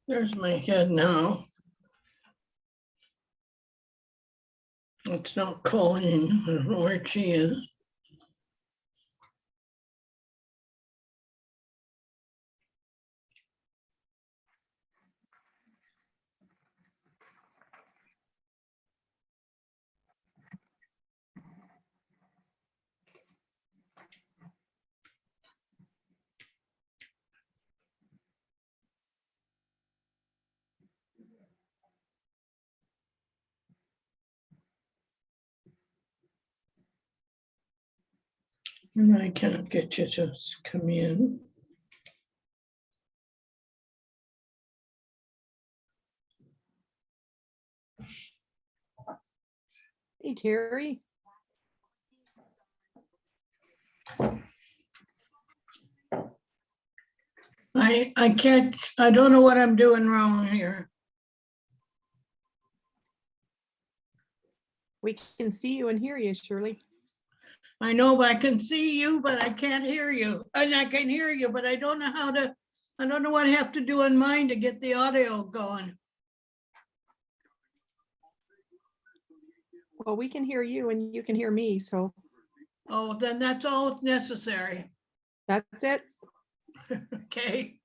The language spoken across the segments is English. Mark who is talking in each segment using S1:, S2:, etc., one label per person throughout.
S1: There's my head now. It's not Colleen, I don't know where she is. And I can't get you to come in.
S2: Hey, Terry.
S1: I can't, I don't know what I'm doing wrong here.
S2: We can see you and hear you, Shirley.
S1: I know, but I can see you, but I can't hear you. And I can hear you, but I don't know how to, I don't know what I have to do on mine to get the audio going.
S2: Well, we can hear you and you can hear me, so
S1: Oh, then that's all necessary.
S2: that's it.
S1: Okay.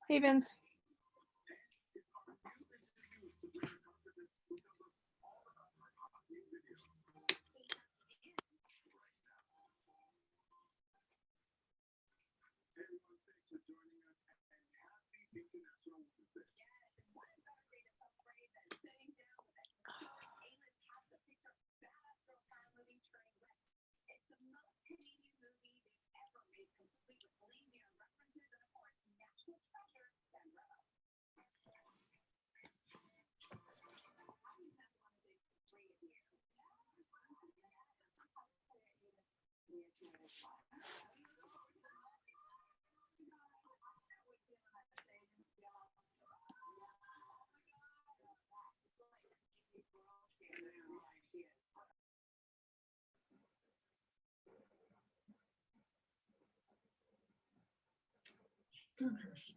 S2: Hey, Vince.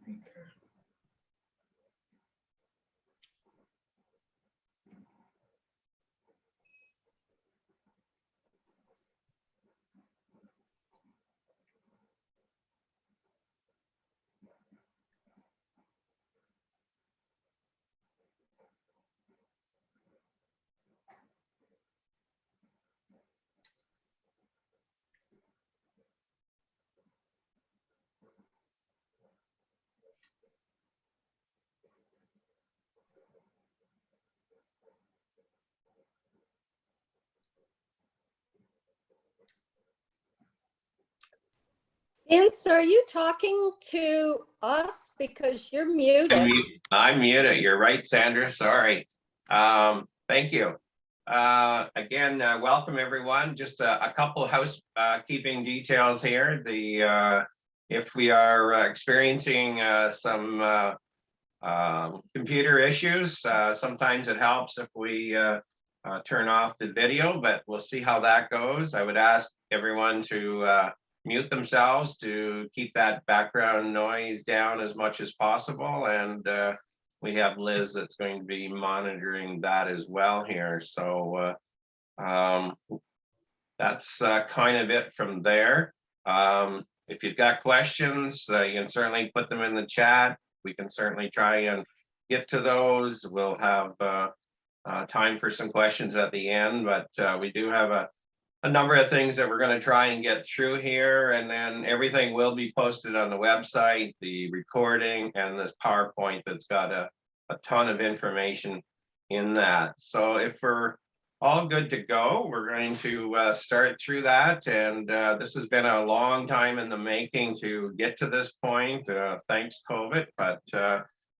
S1: Speaker.
S3: Vince, are you talking to us? Because you're muted.
S4: I'm muted. You're right, Sandra. Sorry. Thank you. Again, welcome everyone. Just a couple housekeeping details here. If we are experiencing some computer issues, sometimes it helps if we turn off the video, but we'll see how that goes. I would ask everyone to mute themselves to keep that background noise down as much as possible. And we have Liz that's going to be monitoring that as well here. So that's kind of it from there. If you've got questions, you can certainly put them in the chat. We can certainly try and get to those. We'll have time for some questions at the end, but we do have a number of things that we're going to try and get through here, and then everything will be posted on the website, the recording and this PowerPoint that's got a ton of information in that. So if we're all good to go, we're going to start through that. And this has been a long time in the making to get to this point, thanks COVID, but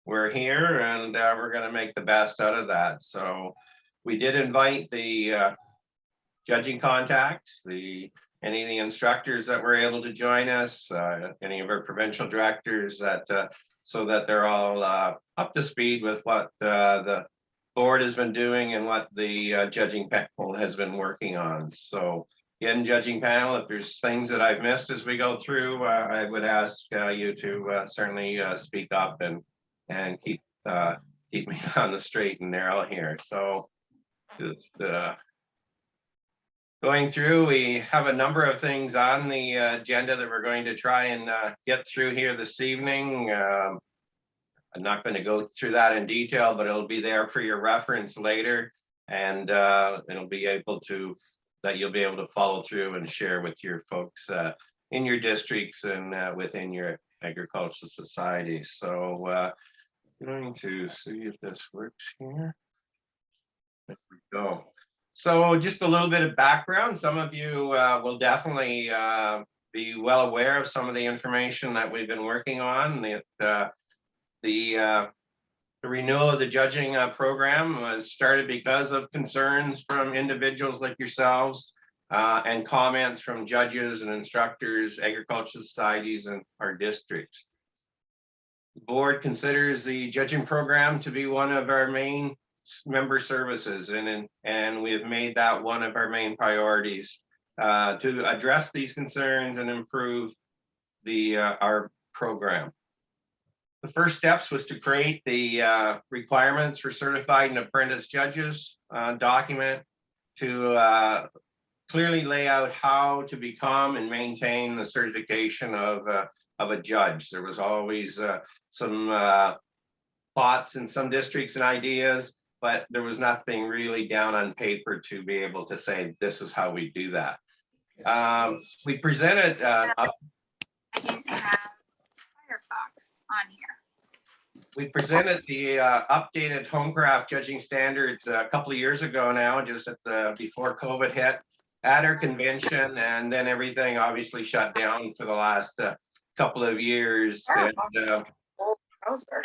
S4: we're here and we're going to make the best out of that. So we did invite the judging contacts, any of the instructors that were able to join us, any of our provincial directors, that so that they're all up to speed with what the board has been doing and what the judging panel has been working on. So again, judging panel, if there's things that I've missed as we go through, I would ask you to certainly speak up and keep me on the straight and narrow here. So just going through, we have a number of things on the agenda that we're going to try and get through here this evening. I'm not going to go through that in detail, but it'll be there for your reference later, and it'll be able to you'll be able to follow through and share with your folks in your districts and within your agricultural societies. So I'm going to see if this works here. There we go. So just a little bit of background. Some of you will definitely be well aware of some of the information that we've been working on. The renewal of the judging program was started because of concerns from individuals like yourselves and comments from judges and instructors, agricultural societies, and our districts. The board considers the judging program to be one of our main member services, and we have made that one of our main priorities to address these concerns and improve our program. The first steps was to create the requirements for certified and apprentice judges document to clearly lay out how to become and maintain the certification of a judge. There was always some thoughts in some districts and ideas, but there was nothing really down on paper to be able to say, this is how we do that. We presented
S5: I didn't have Firefox on here.
S4: We presented the updated Homecraft judging standards a couple of years ago now, just before COVID hit, at our convention, and then everything obviously shut down for the last couple of years. And,
S5: Old browser.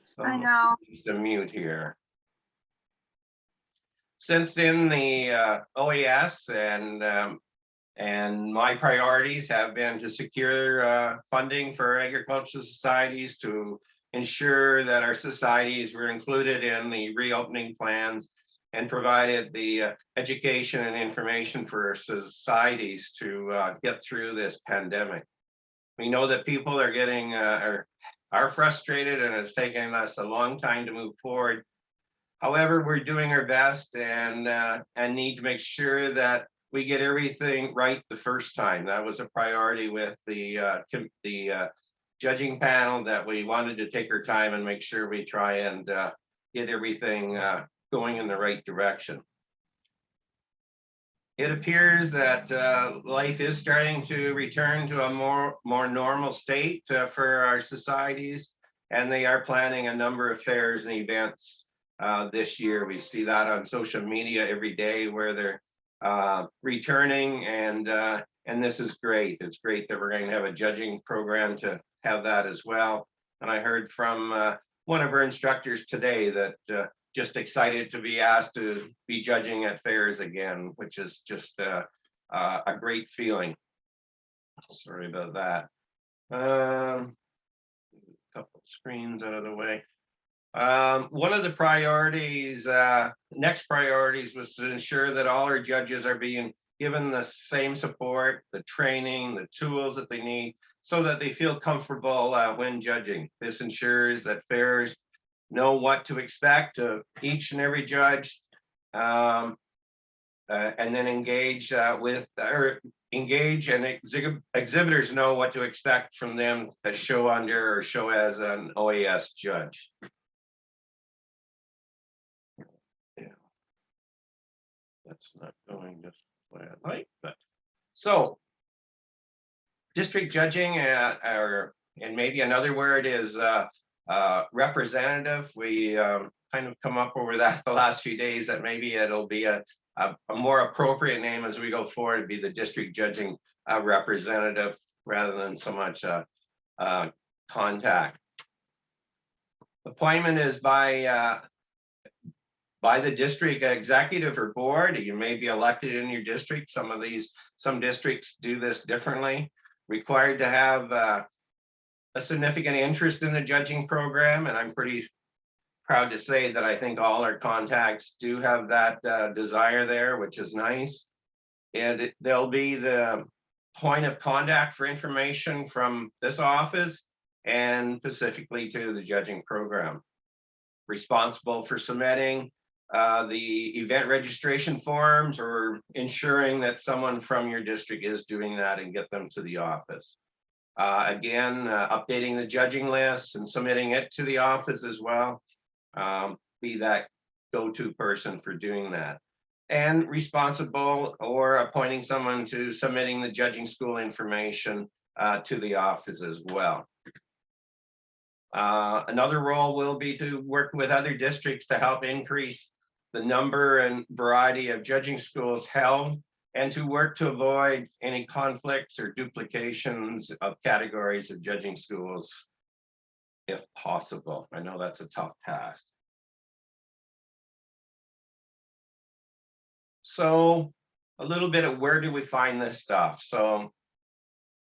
S4: so
S5: I know.
S4: just a mute here. Since then, the OAS and my priorities have been to secure funding for agricultural societies, to ensure that our societies were included in the reopening plans, and provided the education and information for our societies to get through this pandemic. We know that people are getting are frustrated, and it's taken us a long time to move forward. However, we're doing our best and need to make sure that we get everything right the first time. That was a priority with the judging panel, that we wanted to take our time and make sure we try and get everything going in the right direction. It appears that life is starting to return to a more normal state for our societies, and they are planning a number of fairs and events this year. We see that on social media every day, where they're returning, and this is great. It's great that we're going to have a judging program to have that as well. And I heard from one of our instructors today that just excited to be asked to be judging at fairs again, which is just a great feeling. Sorry about that. A couple screens out of the way. One of the priorities, next priorities, was to ensure that all our judges are being given the same support, the training, the tools that they need, so that they feel comfortable when judging. This ensures that fairs know what to expect of each and every judge, and then engage exhibitors know what to expect from them that show under or show as an OAS judge. Yeah, that's not going just the way I like, but so district judging, and maybe another word is representative. We kind of come up over that the last few days, that maybe it'll be a more appropriate name as we go forward, to be the district judging representative, rather than so much contact. Appointment is by the district executive or board. You may be elected in your district. Some districts do this differently. Required to have a significant interest in the judging program, and I'm pretty proud to say that I think all our contacts do have that desire there, which is nice. And they'll be the point of contact for information from this office and specifically to the judging program. Responsible for submitting the event registration forms or ensuring that someone from your district is doing that and get them to the office. Again, updating the judging list and submitting it to the office as well. Be that go-to person for doing that. And responsible or appointing someone to submitting the judging school information to the office as well. Another role will be to work with other districts to help increase the number and variety of judging schools held, and to work to avoid any conflicts or duplications of categories of judging schools, if possible. I know that's a tough task. So a little bit of where do we find this stuff? So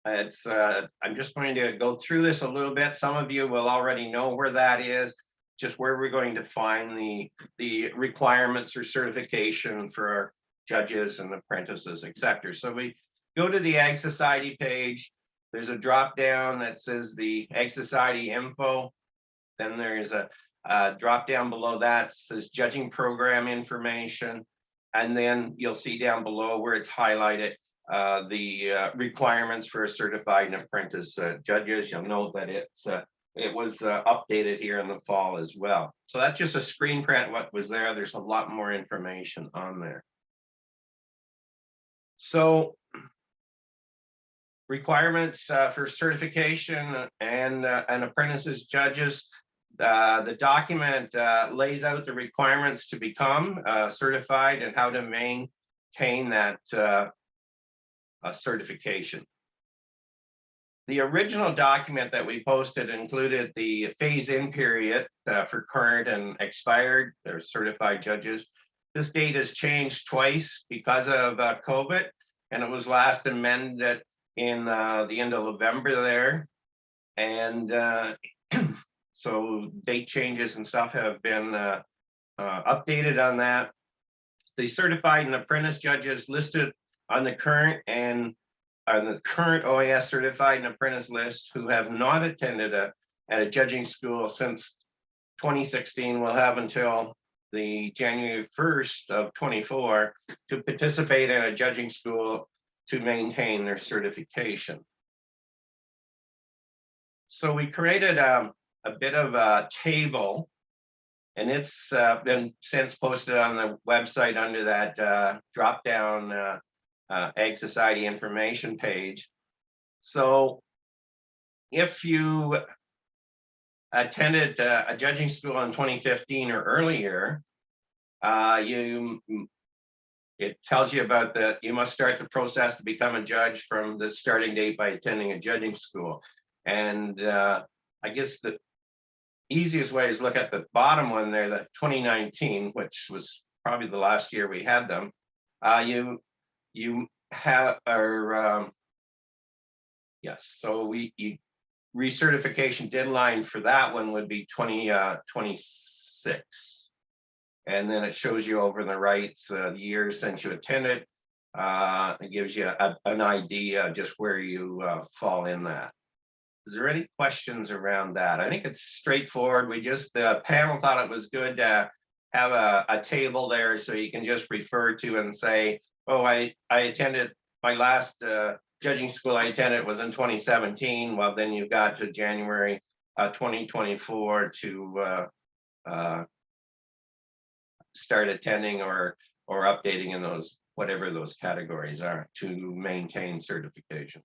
S4: it's I'm just going to go through this a little bit. Some of you will already know where that is, just where we're going to find the requirements or certification for our judges and apprentices, etc. So we go to the Ag Society page. There's a drop down that says the Ag Society info. Then there's a drop down below that says judging program information. And then you'll see down below where it's highlighted the requirements for certified and apprentice judges. You'll note that it was updated here in the fall as well. So that's just a screen print what was there. There's a lot more information on there. So requirements for certification and apprentices judges. The document lays out the requirements to become certified and how to maintain that certification. The original document that we posted included the phase-in period for current and expired or certified judges. This date has changed twice because of COVID, and it was last amended in the end of November there. And so date changes and stuff have been updated on that. The certified and apprentice judges listed on the current OAS certified and apprentice list who have not attended at a judging school since 2016 will have until the January 1st of 24 to participate in a judging school to maintain their certification. So we created a bit of a table, and it's been since posted on the website under that drop down Ag Society information page. So if you attended a judging school in 2015 or earlier, it tells you about that you must start the process to become a judge from the starting date by attending a judging school. And I guess the easiest way is look at the bottom one there, the 2019, which was probably the last year we had them. You have our yes, so recertification deadline for that one would be 2026, and then it shows you over on the right the years since you attended. It gives you an idea just where you fall in that. Is there any questions around that? I think it's straightforward. The panel thought it was good to have a table there so you can just refer to and say, oh, I attended my last judging school I attended was in 2017. Well, then you've got to January 2024 to start attending or updating in those, whatever those categories are, to maintain certification.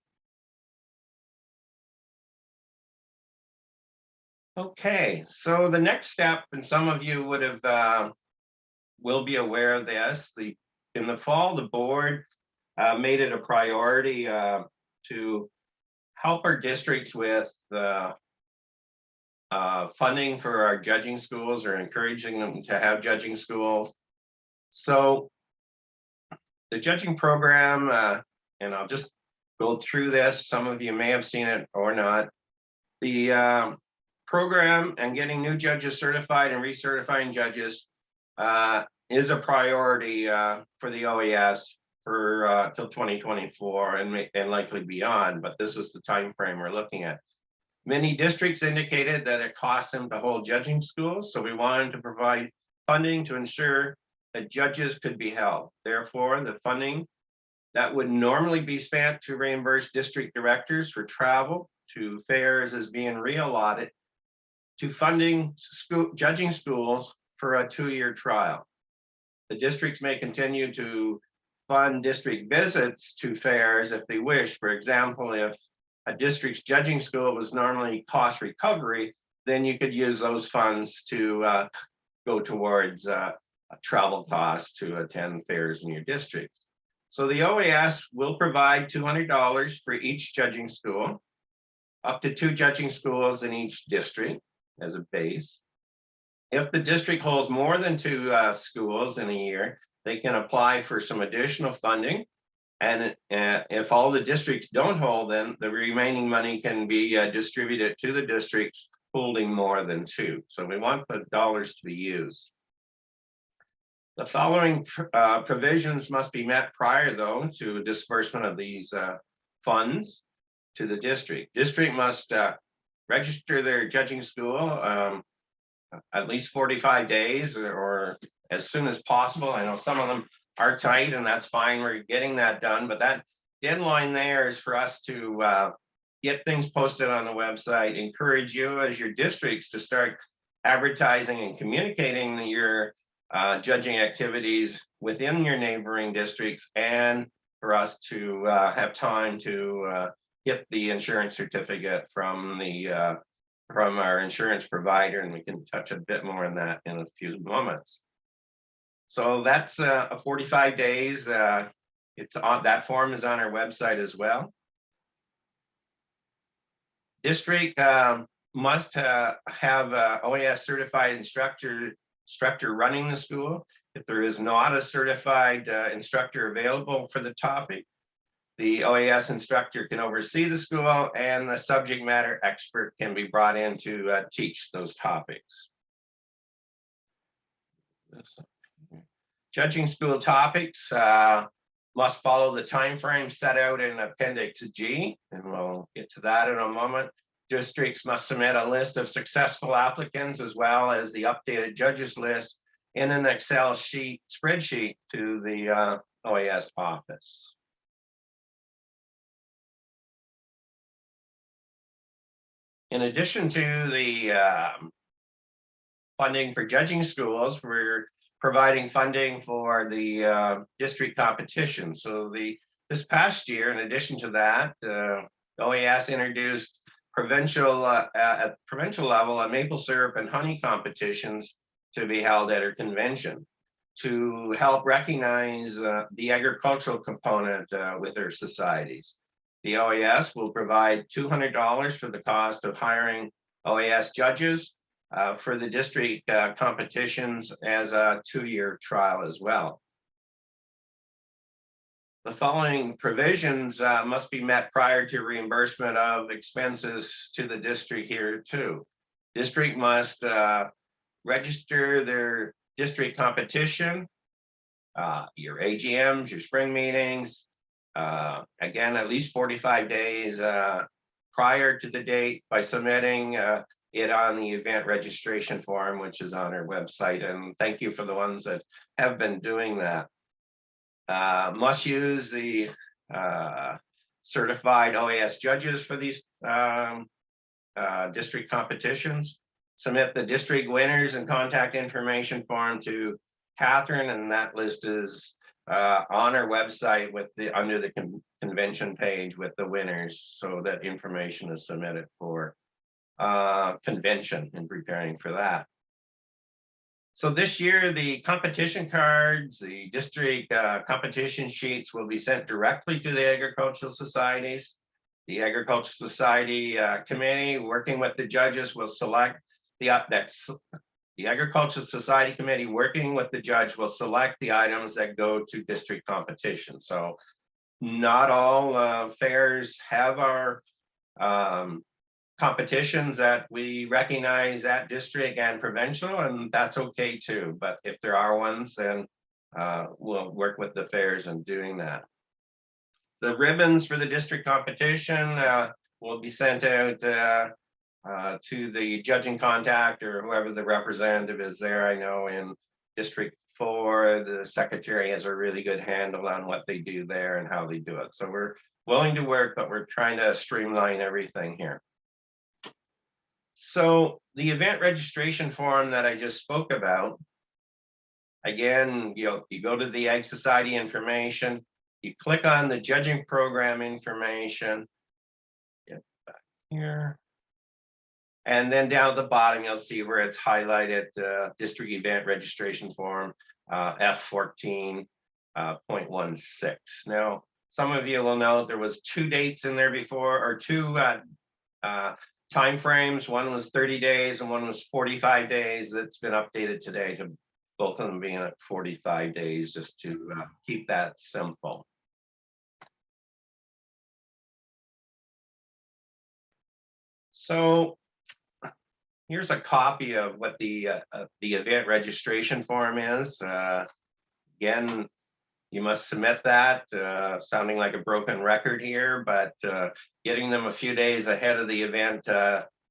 S4: Okay, so the next step, and some of you would have will be aware of this. In the fall, the board made it a priority to help our districts with funding for our judging schools or encouraging them to have judging schools. So the judging program, and I'll just go through this. Some of you may have seen it or not. The program and getting new judges certified and recertifying judges is a priority for the OAS for till 2024 and likely beyond, but this is the time frame we're looking at. Many districts indicated that it costs them to hold judging schools, so we wanted to provide funding to ensure that judges could be held. Therefore, the funding that would normally be spent to reimburse district directors for travel to fairs is being reallotted to funding judging schools for a 2-year trial. The districts may continue to fund district visits to fairs if they wish. For example, if a district's judging school was normally cost recovery, then you could use those funds to go towards travel costs to attend fairs in your district. So the OAS will provide $200 for each judging school, up to 2 judging schools in each district as a base. If the district holds more than 2 schools in a year, they can apply for some additional funding. And if all the districts don't hold, then the remaining money can be distributed to the districts holding more than 2. So we want the dollars to be used. The following provisions must be met prior, though, to disbursement of these funds to the district. District must register their judging school at least 45 days or as soon as possible. I know some of them are tight, and that's fine. We're getting that done, but that deadline there is for us to get things posted on the website, encourage you as your districts to start advertising and communicating your judging activities within your neighboring districts, and for us to have time to get the insurance certificate from our insurance provider, and we can touch a bit more on that in a few moments. So that's 45 days. It's on that form is on our website as well. District must have OAS certified instructor running the school. If there is not a certified instructor available for the topic, the OAS instructor can oversee the school, and the subject matter expert can be brought in to teach those topics. Judging school topics must follow the time frame set out in Appendix G, and we'll get to that in a moment. Districts must submit a list of successful applicants as well as the updated judges list in an Excel spreadsheet to the OAS office. In addition to the funding for judging schools, we're providing funding for the district competition. So this past year, in addition to that, OAS introduced at provincial level a maple syrup and honey competitions to be held at our convention to help recognize the agricultural component with our societies. The OAS will provide $200 for the cost of hiring OAS judges for the district competitions as a 2-year trial as well. The following provisions must be met prior to reimbursement of expenses to the district here too. District must register their district competition, your AGMs, your spring meetings, again, at least 45 days prior to the date by submitting it on the event registration form, which is on our website. And thank you for the ones that have been doing that. Must use the certified OAS judges for these district competitions. Submit the district winners and contact information form to Catherine, and that list is on our website with under the convention page with the winners, so that information is submitted for convention and preparing for that. So this year, the competition cards, the district competition sheets will be sent directly to the agricultural societies. The agricultural society committee, working with the judges, will select the agricultural society committee working with the judge will select the items that go to district competition. So not all fairs have our competitions that we recognize at district and provincial, and that's okay too. But if there are ones, then we'll work with the fairs in doing that. The ribbons for the district competition will be sent out to the judging contact or whoever the representative is there. I know in District 4, the secretary has a really good handle on what they do there and how they do it. So we're willing to work, but we're trying to streamline everything here. So the event registration form that I just spoke about, again, you go to the Ag Society information, you click on the judging program information. Get back here. And then down at the bottom, you'll see where it's highlighted, district event registration form, F14.16. Now, some of you will know there was 2 dates in there before, or 2 time frames. One was 30 days and one was 45 days. That's been updated today to both of them being at 45 days, just to keep that simple. So here's a copy of what the event registration form is. Again, you must submit that, sounding like a broken record here, but getting them a few days ahead of the event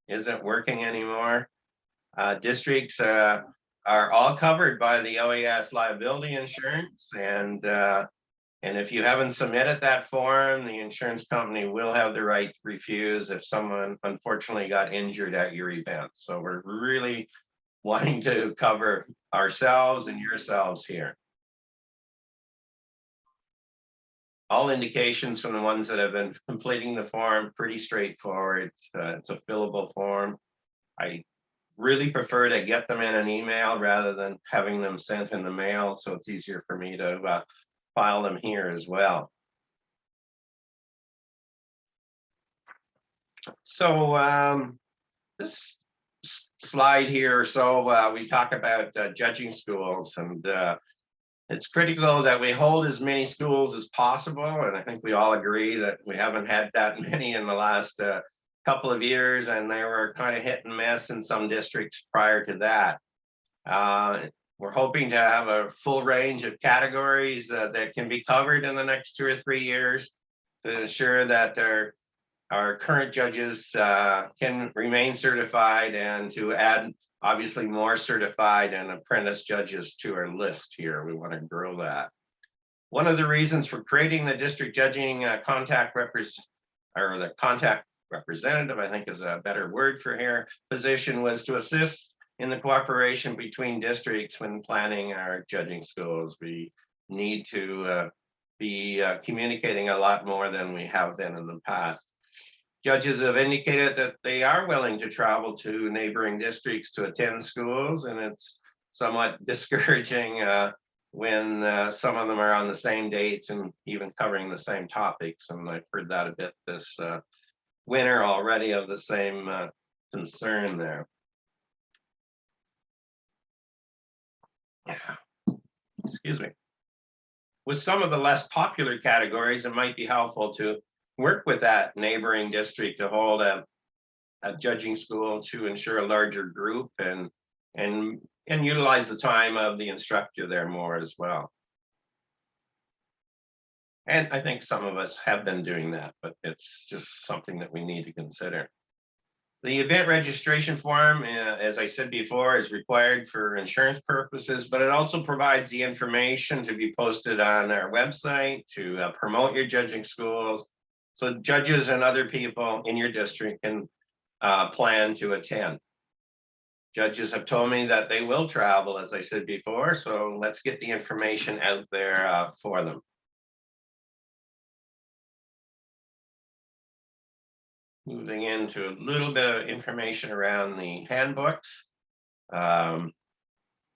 S4: isn't working anymore. Districts are all covered by the OAAS liability insurance, and if you haven't submitted that form, the insurance company will have the right to refuse if someone unfortunately got injured at your event. So we're really wanting to cover ourselves and yourselves here. All indications from the ones that have been completing the form, pretty straightforward. It's a fillable form. I really prefer to get them in an email rather than having them sent in the mail, so it's easier for me to file them here as well. So this slide here or so, we talk about judging schools, and it's critical that we hold as many schools as possible. And I think we all agree that we haven't had that many in the last couple of years, and they were kind of hit and miss in some districts prior to that. We're hoping to have a full range of categories that can be covered in the next 2 or 3 years to ensure that our current judges can remain certified, and to add obviously more certified and apprentice judges to our list here. We want to grow that. One of the reasons for creating the district judging contact representative, I think is a better word for here, position, was to assist in the cooperation between districts when planning our judging schools. We need to be communicating a lot more than we have been in the past. Judges have indicated that they are willing to travel to neighboring districts to attend schools, and it's somewhat discouraging when some of them are on the same dates and even covering the same topics. And I've heard that a bit this winter already of the same concern there. Excuse me. With some of the less popular categories, it might be helpful to work with that neighboring district to hold a judging school to ensure a larger group and utilize the time of the instructor there more as well. And I think some of us have been doing that, but it's just something that we need to consider. The event registration form, as I said before, is required for insurance purposes, but it also provides the information to be posted on our website to promote your judging schools, so judges and other people in your district can plan to attend. Judges have told me that they will travel, as I said before, so let's get the information out there for them. Moving into a little bit of information around the handbooks. Of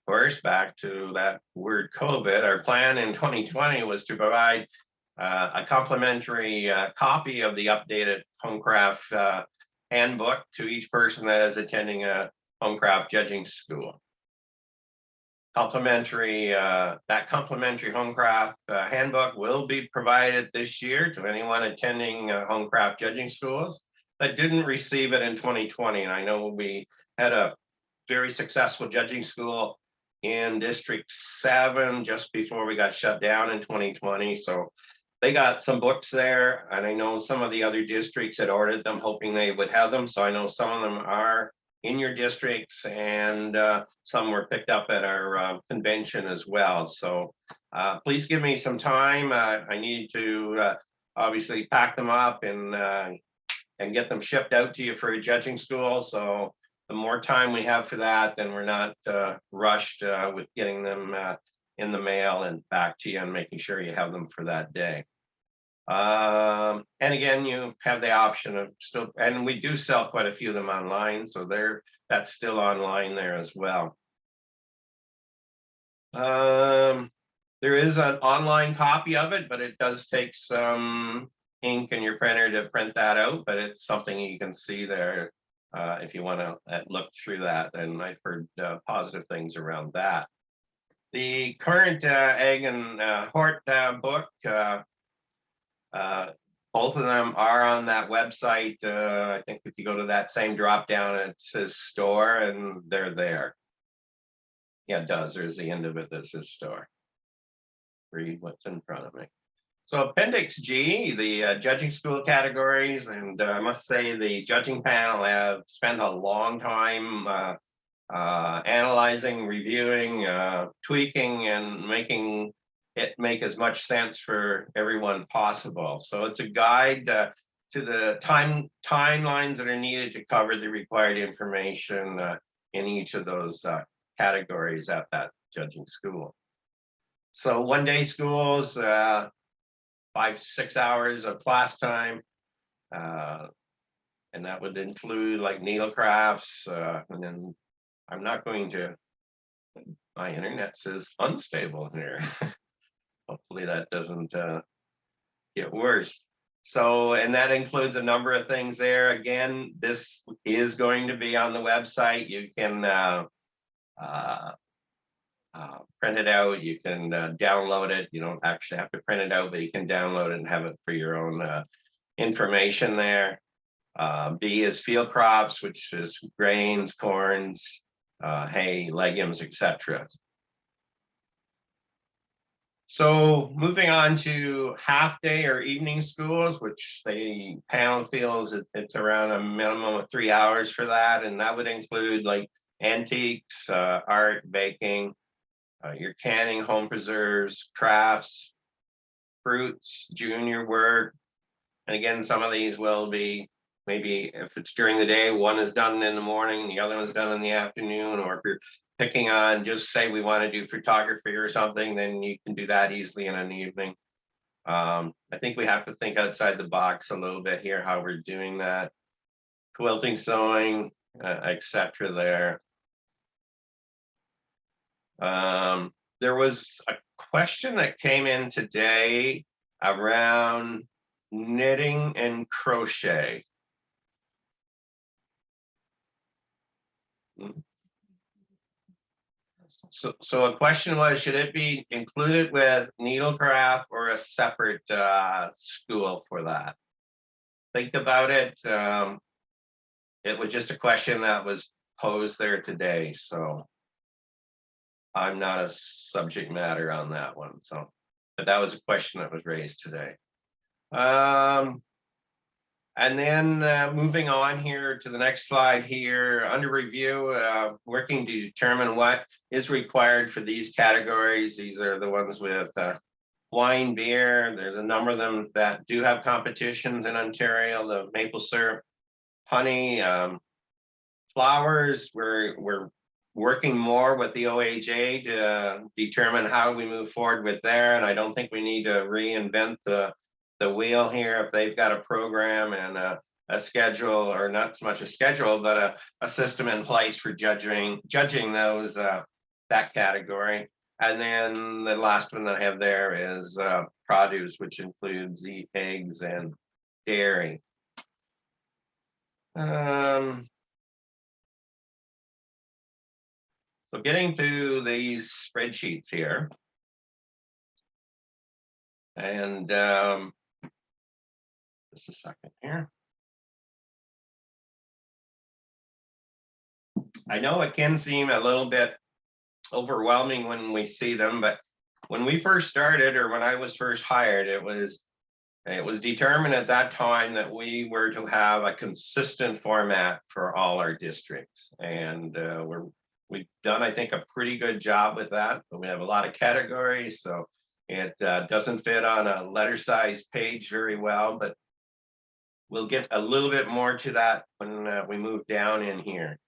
S4: course, back to that word COVID, our plan in 2020 was to provide a complimentary copy of the updated Homecraft handbook to each person that is attending a Homecraft judging school. That complimentary Homecraft handbook will be provided this year to anyone attending Homecraft judging schools that didn't receive it in 2020. And I know we had a very successful judging school in District 7 just before we got shut down in 2020. So they got some books there, and I know some of the other districts had ordered them, hoping they would have them. So I know some of them are in your districts, and some were picked up at our convention as well. So please give me some time. I need to obviously pack them up and get them shipped out to you for a judging school. So the more time we have for that, then we're not rushed with getting them in the mail and back to you and making sure you have them for that day. And again, you have the option of still, and we do sell quite a few of them online, so that's still online there as well. There is an online copy of it, but it does take some ink in your printer to print that out, but it's something you can see there if you want to look through that. And I've heard positive things around that. The current Ag and Hort book, both of them are on that website. I think if you go to that same drop down, it says store, and they're there. Yeah, it does. There's the end of it that says store. Read what's in front of me. So Appendix G, the judging school categories, and I must say the judging panel have spent a long time analyzing, reviewing, tweaking, and making it make as much sense for everyone possible. So it's a guide to the timelines that are needed to cover the required information in each of those categories at that judging school. So 1-day schools, 5-6 hours of class time, and that would include like needle crafts, and then I'm not going to, my internet says unstable here. Hopefully that doesn't get worse. So, and that includes a number of things there. Again, this is going to be on the website. You can print it out. You can download it. You don't actually have to print it out, but you can download it and have it for your own information there. B is field crops, which is grains, corns, hay, legumes, etc. So moving on to half day or evening schools, which the panel feels it's around a minimum of 3 hours for that. And that would include like antiques, art, baking, your canning, home preserves, crafts, fruits, junior work. And again, some of these will be, maybe if it's during the day, one is done in the morning, the other one's done in the afternoon, or if you're picking on, just say we want to do photography or something, then you can do that easily in an evening. I think we have to think outside the box a little bit here, how we're doing that. Quilting, sewing, etc. there. There was a question that came in today around knitting and crochet. So a question was, should it be included with needlecraft or a separate school for that? Think about it. It was just a question that was posed there today, so I'm not a subject matter on that one. So, but that was a question that was raised today. And then moving on here to the next slide here, under review, working to determine what is required for these categories. These are the ones with wine, beer. There's a number of them that do have competitions in Ontario, the maple syrup, honey, flowers. We're working more with the OAAS to determine how we move forward with there. And I don't think we need to reinvent the wheel here. If they've got a program and a schedule, or not so much a schedule, but a system in place for judging those that category. And then the last one that I have there is produce, which includes the eggs and dairy. So getting to these spreadsheets here, and just a second here. I know it can seem a little bit overwhelming when we see them, but when we first started, or when I was first hired, it was determined at that time that we were to have a consistent format for all our districts. And we've done, I think, a pretty good job with that. But we have a lot of categories, so it doesn't fit on a letter size page very well, but we'll get a little bit more to that when we move down in here.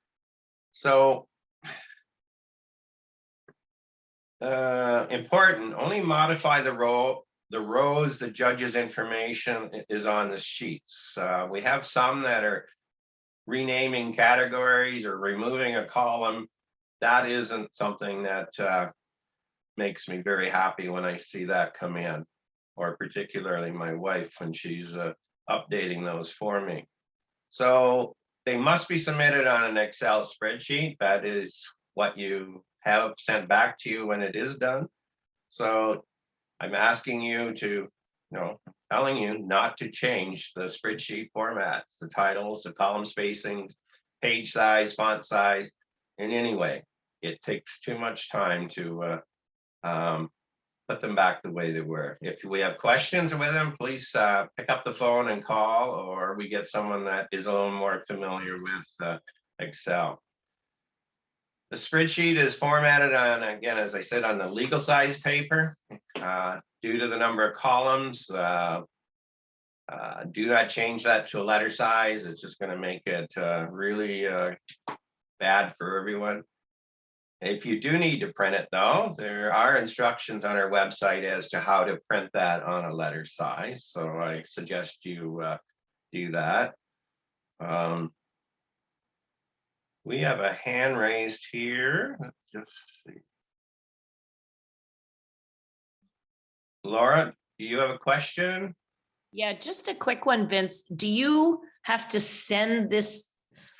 S4: So important, only modify the rows the judge's information is on the sheets. We have some that are renaming categories or removing a column. That isn't something that makes me very happy when I see that come in, or particularly my wife when she's updating those for me. So they must be submitted on an Excel spreadsheet. That is what you have sent back to you when it is done. So I'm asking you to, telling you not to change the spreadsheet formats, the titles, the column spacings, page size, font size in any way. It takes too much time to put them back the way they were. If we have questions with them, please pick up the phone and call, or we get someone that is a little more familiar with Excel. The spreadsheet is formatted on, again, as I said, on the legal size paper. Due to the number of columns, do not change that to a letter size. It's just going to make it really bad for everyone. If you do need to print it, though, there are instructions on our website as to how to print that on a letter size. So I suggest you do that. We have a hand raised here. Let's just see. Laura, do you have a question?
S6: Yeah, just a quick one, Vince. Do you have to send this,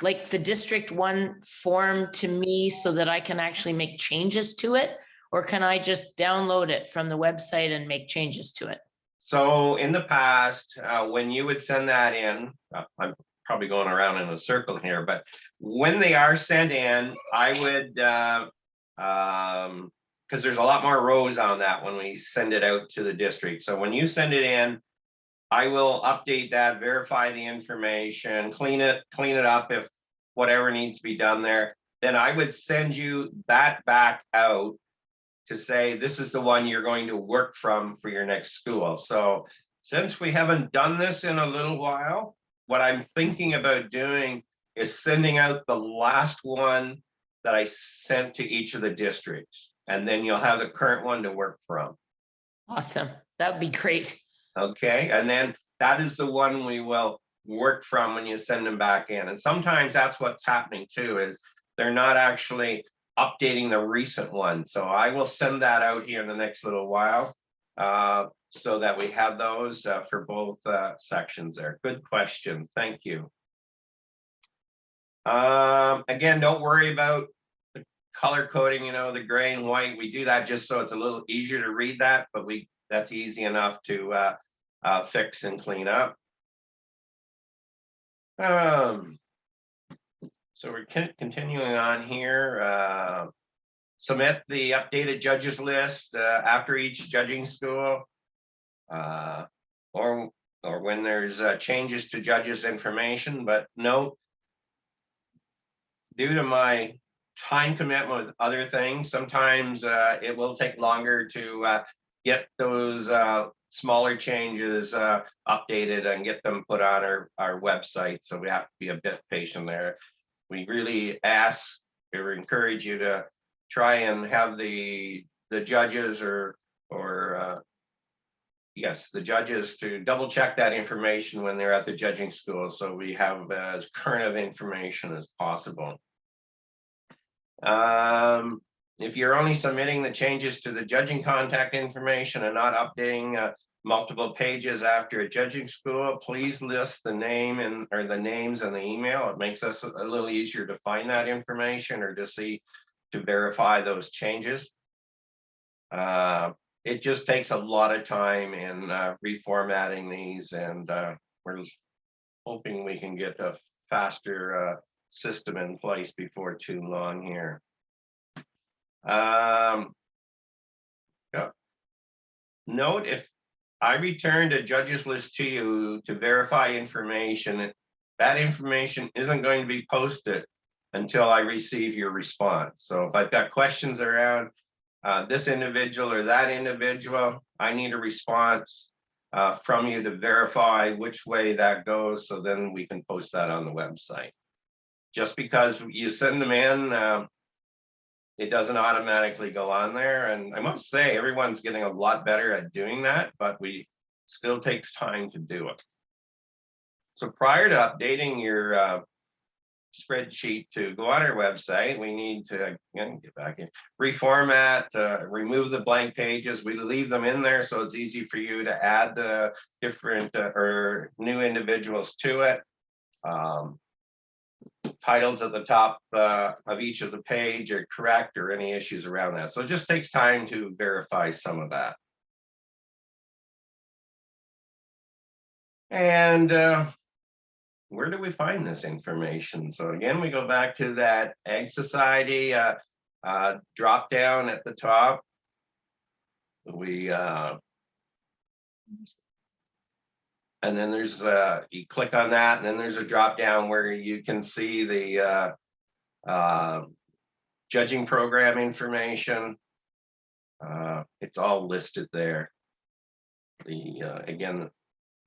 S6: like the District 1 form to me so that I can actually make changes to it? Or can I just download it from the website and make changes to it?
S4: So in the past, when you would send that in, I'm probably going around in a circle here, but when they are sent in, I would, because there's a lot more rows on that when we send it out to the district. So when you send it in, I will update that, verify the information, clean it up if whatever needs to be done there. Then I would send you that back out to say, this is the one you're going to work from for your next school. So since we haven't done this in a little while, what I'm thinking about doing is sending out the last one that I sent to each of the districts. And then you'll have the current one to work from.
S6: Awesome. That would be great.
S4: Okay, and then that is the one we will work from when you send them back in. And sometimes that's what's happening too, is they're not actually updating the recent one. So I will send that out here in the next little while so that we have those for both sections there. Good question. Thank you. Again, don't worry about the color coding, the gray and white. We do that just so it's a little easier to read that, but that's easy enough to fix and clean up. So we're continuing on here. Submit the updated judges list after each judging school, or when there's changes to judges information. But note, due to my time commitment with other things, sometimes it will take longer to get those smaller changes updated and get them put on our website. So we have to be a bit patient there. We really ask or encourage you to try and have the judges or yes, the judges to double check that information when they're at the judging school, so we have as current of information as possible. If you're only submitting the changes to the judging contact information and not updating multiple pages after a judging school, please list the name or the names and the email. It makes us a little easier to find that information or to verify those changes. It just takes a lot of time in reformatting these, and we're hoping we can get a faster system in place before too long here. Yeah. Note, if I returned a judge's list to you to verify information, that information isn't going to be posted until I receive your response. So if I've got questions around this individual or that individual, I need a response from you to verify which way that goes, so then we can post that on the website. Just because you send them in, it doesn't automatically go on there. And I must say, everyone's getting a lot better at doing that, but we still takes time to do it. So prior to updating your spreadsheet to go on our website, we need to again, get back in, reformat, remove the blank pages. We leave them in there so it's easy for you to add the different or new individuals to it. Titles at the top of each of the page are correct, or any issues around that. So it just takes time to verify some of that. And where do we find this information? So again, we go back to that Ag Society drop down at the top. We and then there's you click on that, and then there's a drop down where you can see the judging program information. It's all listed there. The again,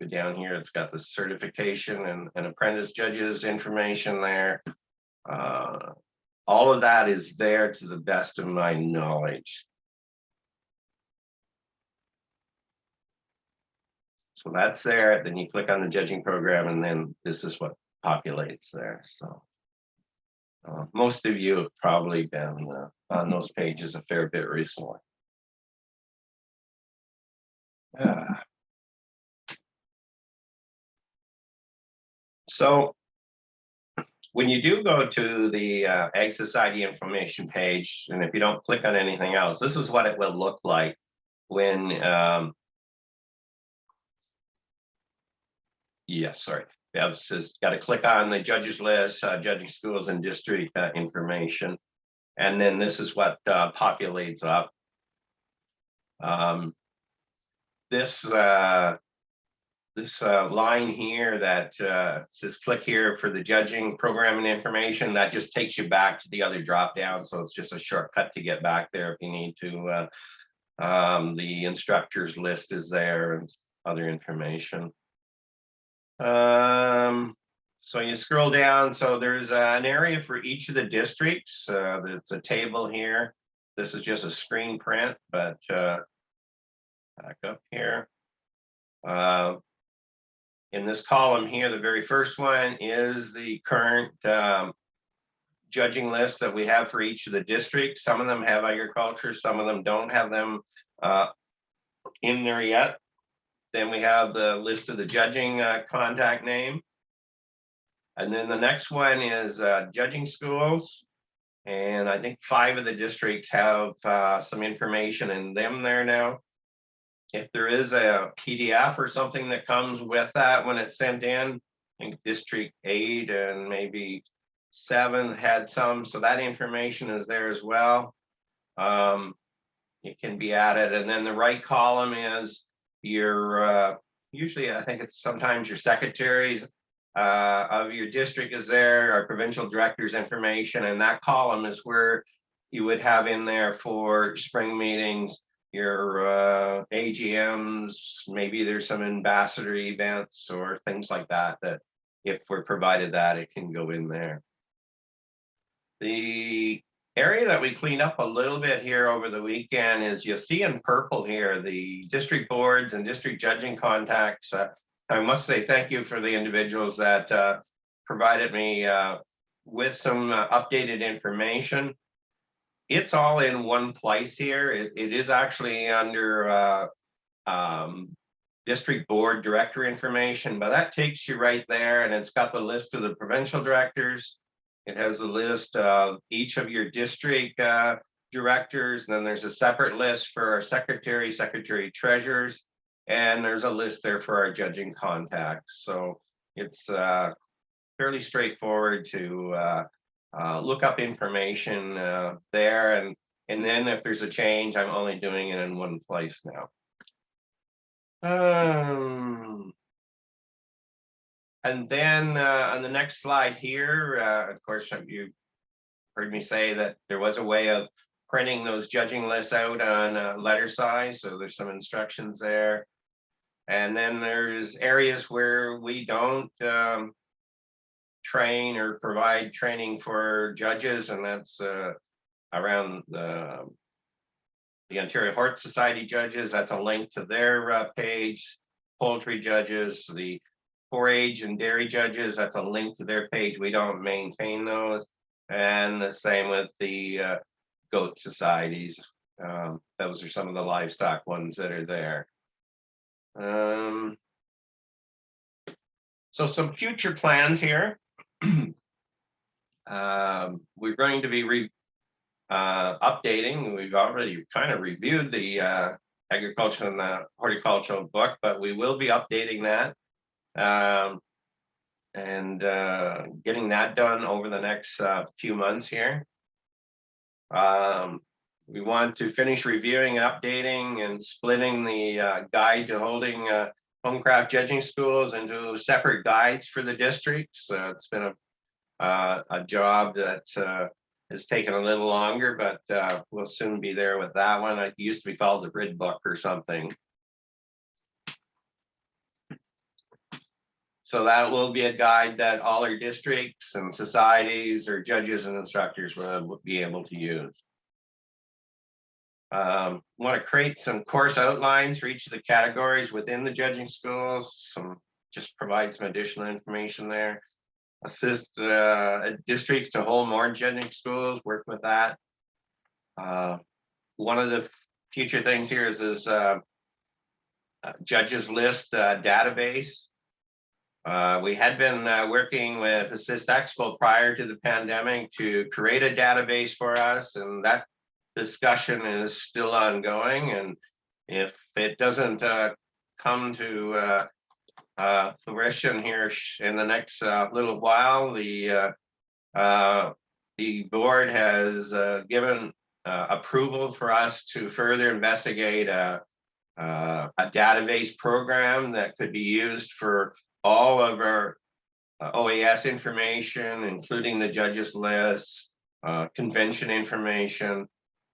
S4: down here, it's got the certification and apprentice judges information there. All of that is there to the best of my knowledge. So that's there. Then you click on the judging program, and then this is what populates there. So most of you have probably been on those pages a fair bit recently. So when you do go to the Ag Society information page, and if you don't click on anything else, this is what it will look like when sorry. Yeah, says got to click on the judges list, judging schools and district information, and then this is what populates up. This line here that says click here for the judging program and information, that just takes you back to the other drop down. So it's just a shortcut to get back there if you need to. The instructors list is there and other information. So you scroll down, so there's an area for each of the districts. It's a table here. This is just a screen print, but back up here. In this column here, the very first one is the current judging list that we have for each of the districts. Some of them have agriculture, some of them don't have them in there yet. Then we have the list of the judging contact name. And then the next one is judging schools. And I think 5 of the districts have some information in them there now. If there is a PDF or something that comes with that when it's sent in, I think District 8 and maybe 7 had some, so that information is there as well. It can be added, and then the right column is your usually I think it's sometimes your secretaries of your district is there, our provincial director's information, and that column is where you would have in there for spring meetings, your AGMs, maybe there's some ambassador events or things like that, that if we're provided that, it can go in there. The area that we cleaned up a little bit here over the weekend is, you see in purple here, the district boards and district judging contacts. I must say thank you for the individuals that provided me with some updated information. It's all in one place here. It is actually under district board director information, but that takes you right there, and it's got the list of the provincial directors. It has the list of each of your district directors, and then there's a separate list for our secretary treasurers, and there's a list there for our judging contacts. So it's fairly straightforward to look up information there. And And then if there's a change, I'm only doing it in one place now. And then on the next slide here, of course, you heard me say that there was a way of printing those judging lists out on letter size. So there's some instructions there. And then there's areas where we don't train or provide training for judges, and that's around the Ontario Horse Society judges. That's a link to their page. Poultry judges, the 4-H and dairy judges, that's a link to their page. We don't maintain those. And the same with the goat societies. Those are some of the livestock ones that are there. So some future plans here. We're going to be updating. We've already kind of reviewed the agriculture and the horticultural book, but we will be updating that and getting that done over the next few months here. We want to finish reviewing, updating, and splitting the guide to holding homecraft judging schools into separate guides for the districts. It's been a job that has taken a little longer, but we'll soon be there with that one. It used to be called the Grid Book or something. So that will be a guide that all our districts and societies or judges and instructors will be able to use. Want to create some course outlines for each of the categories within the judging schools, just provide some additional information there. Assist districts to hold more judging schools, work with that. One of the future things here is this judges list database. We had been working with Assist Expo prior to the pandemic to create a database for us, and that discussion is still ongoing. And if it doesn't come to fruition here in the next little while, the board has given approval for us to further investigate a database program that could be used for all of our OAS information, including the judges list, convention information,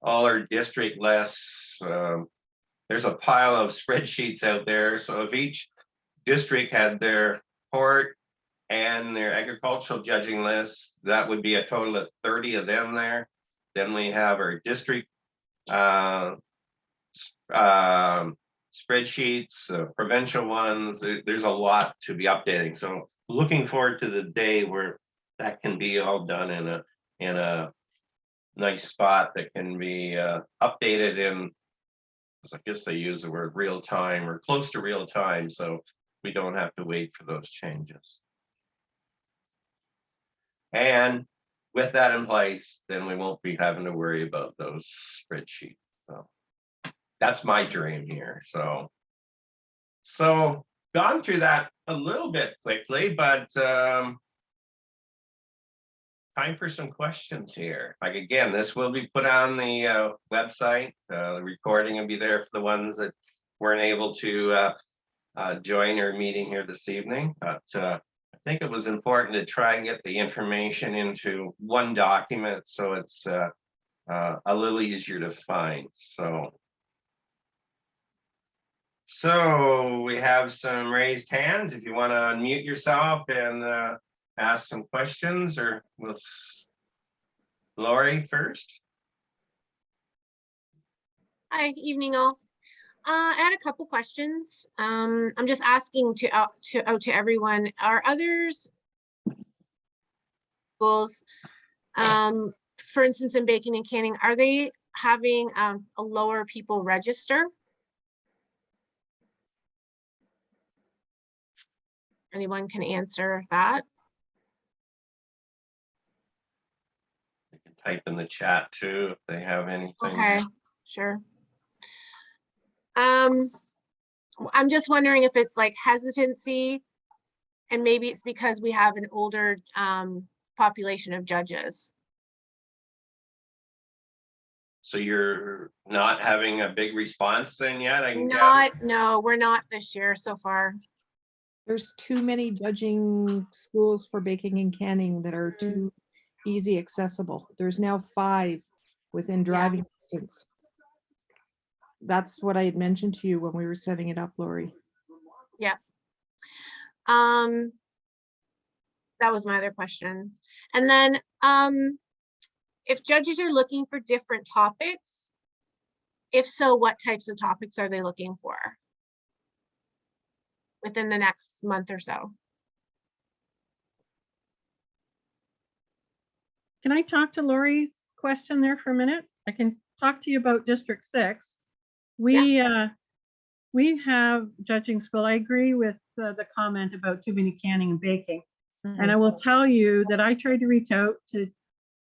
S4: all our district lists. There's a pile of spreadsheets out there. So if each district had their port and their agricultural judging lists, that would be a total of 30 of them there. Then we have our district spreadsheets, provincial ones. There's a lot to be updating. So looking forward to the day where that can be all done in a nice spot that can be updated in, I guess they use the word real time or close to real time, so we don't have to wait for those changes. And with that in place, then we won't be having to worry about those spreadsheets. So that's my dream here. So gone through that a little bit quickly, but time for some questions here. Like, again, this will be put on the website. The recording will be there for the ones that weren't able to join our meeting here this evening. But I think it was important to try and get the information into one document so it's a little easier to find. So we have some raised hands. If you want to unmute yourself and ask some questions, or we'll Lori first.
S7: Hi, evening all. I had a couple questions. I'm just asking out to everyone. Are others schools, for instance, in baking and canning, are they having a lower people register? Anyone can answer that?
S4: You can type in the chat too if they have anything.
S7: Okay, sure. I'm just wondering if it's like hesitancy, and maybe it's because we have an older population of judges.
S4: So you're not having a big response then yet? I can gather?
S7: No, we're not this year so far.
S2: There's too many judging schools for baking and canning that are too easy accessible. There's now 5 within driving distance. That's what I had mentioned to you when we were setting it up, Lori.
S7: That was my other question. And then, if judges are looking for different topics, if so, what types of topics are they looking for within the next month or so?
S8: Can I talk to Lori's question there for a minute? I can talk to you about District 6. We have judging school. I agree with the comment about too many canning and baking. And I will tell you that I tried to reach out to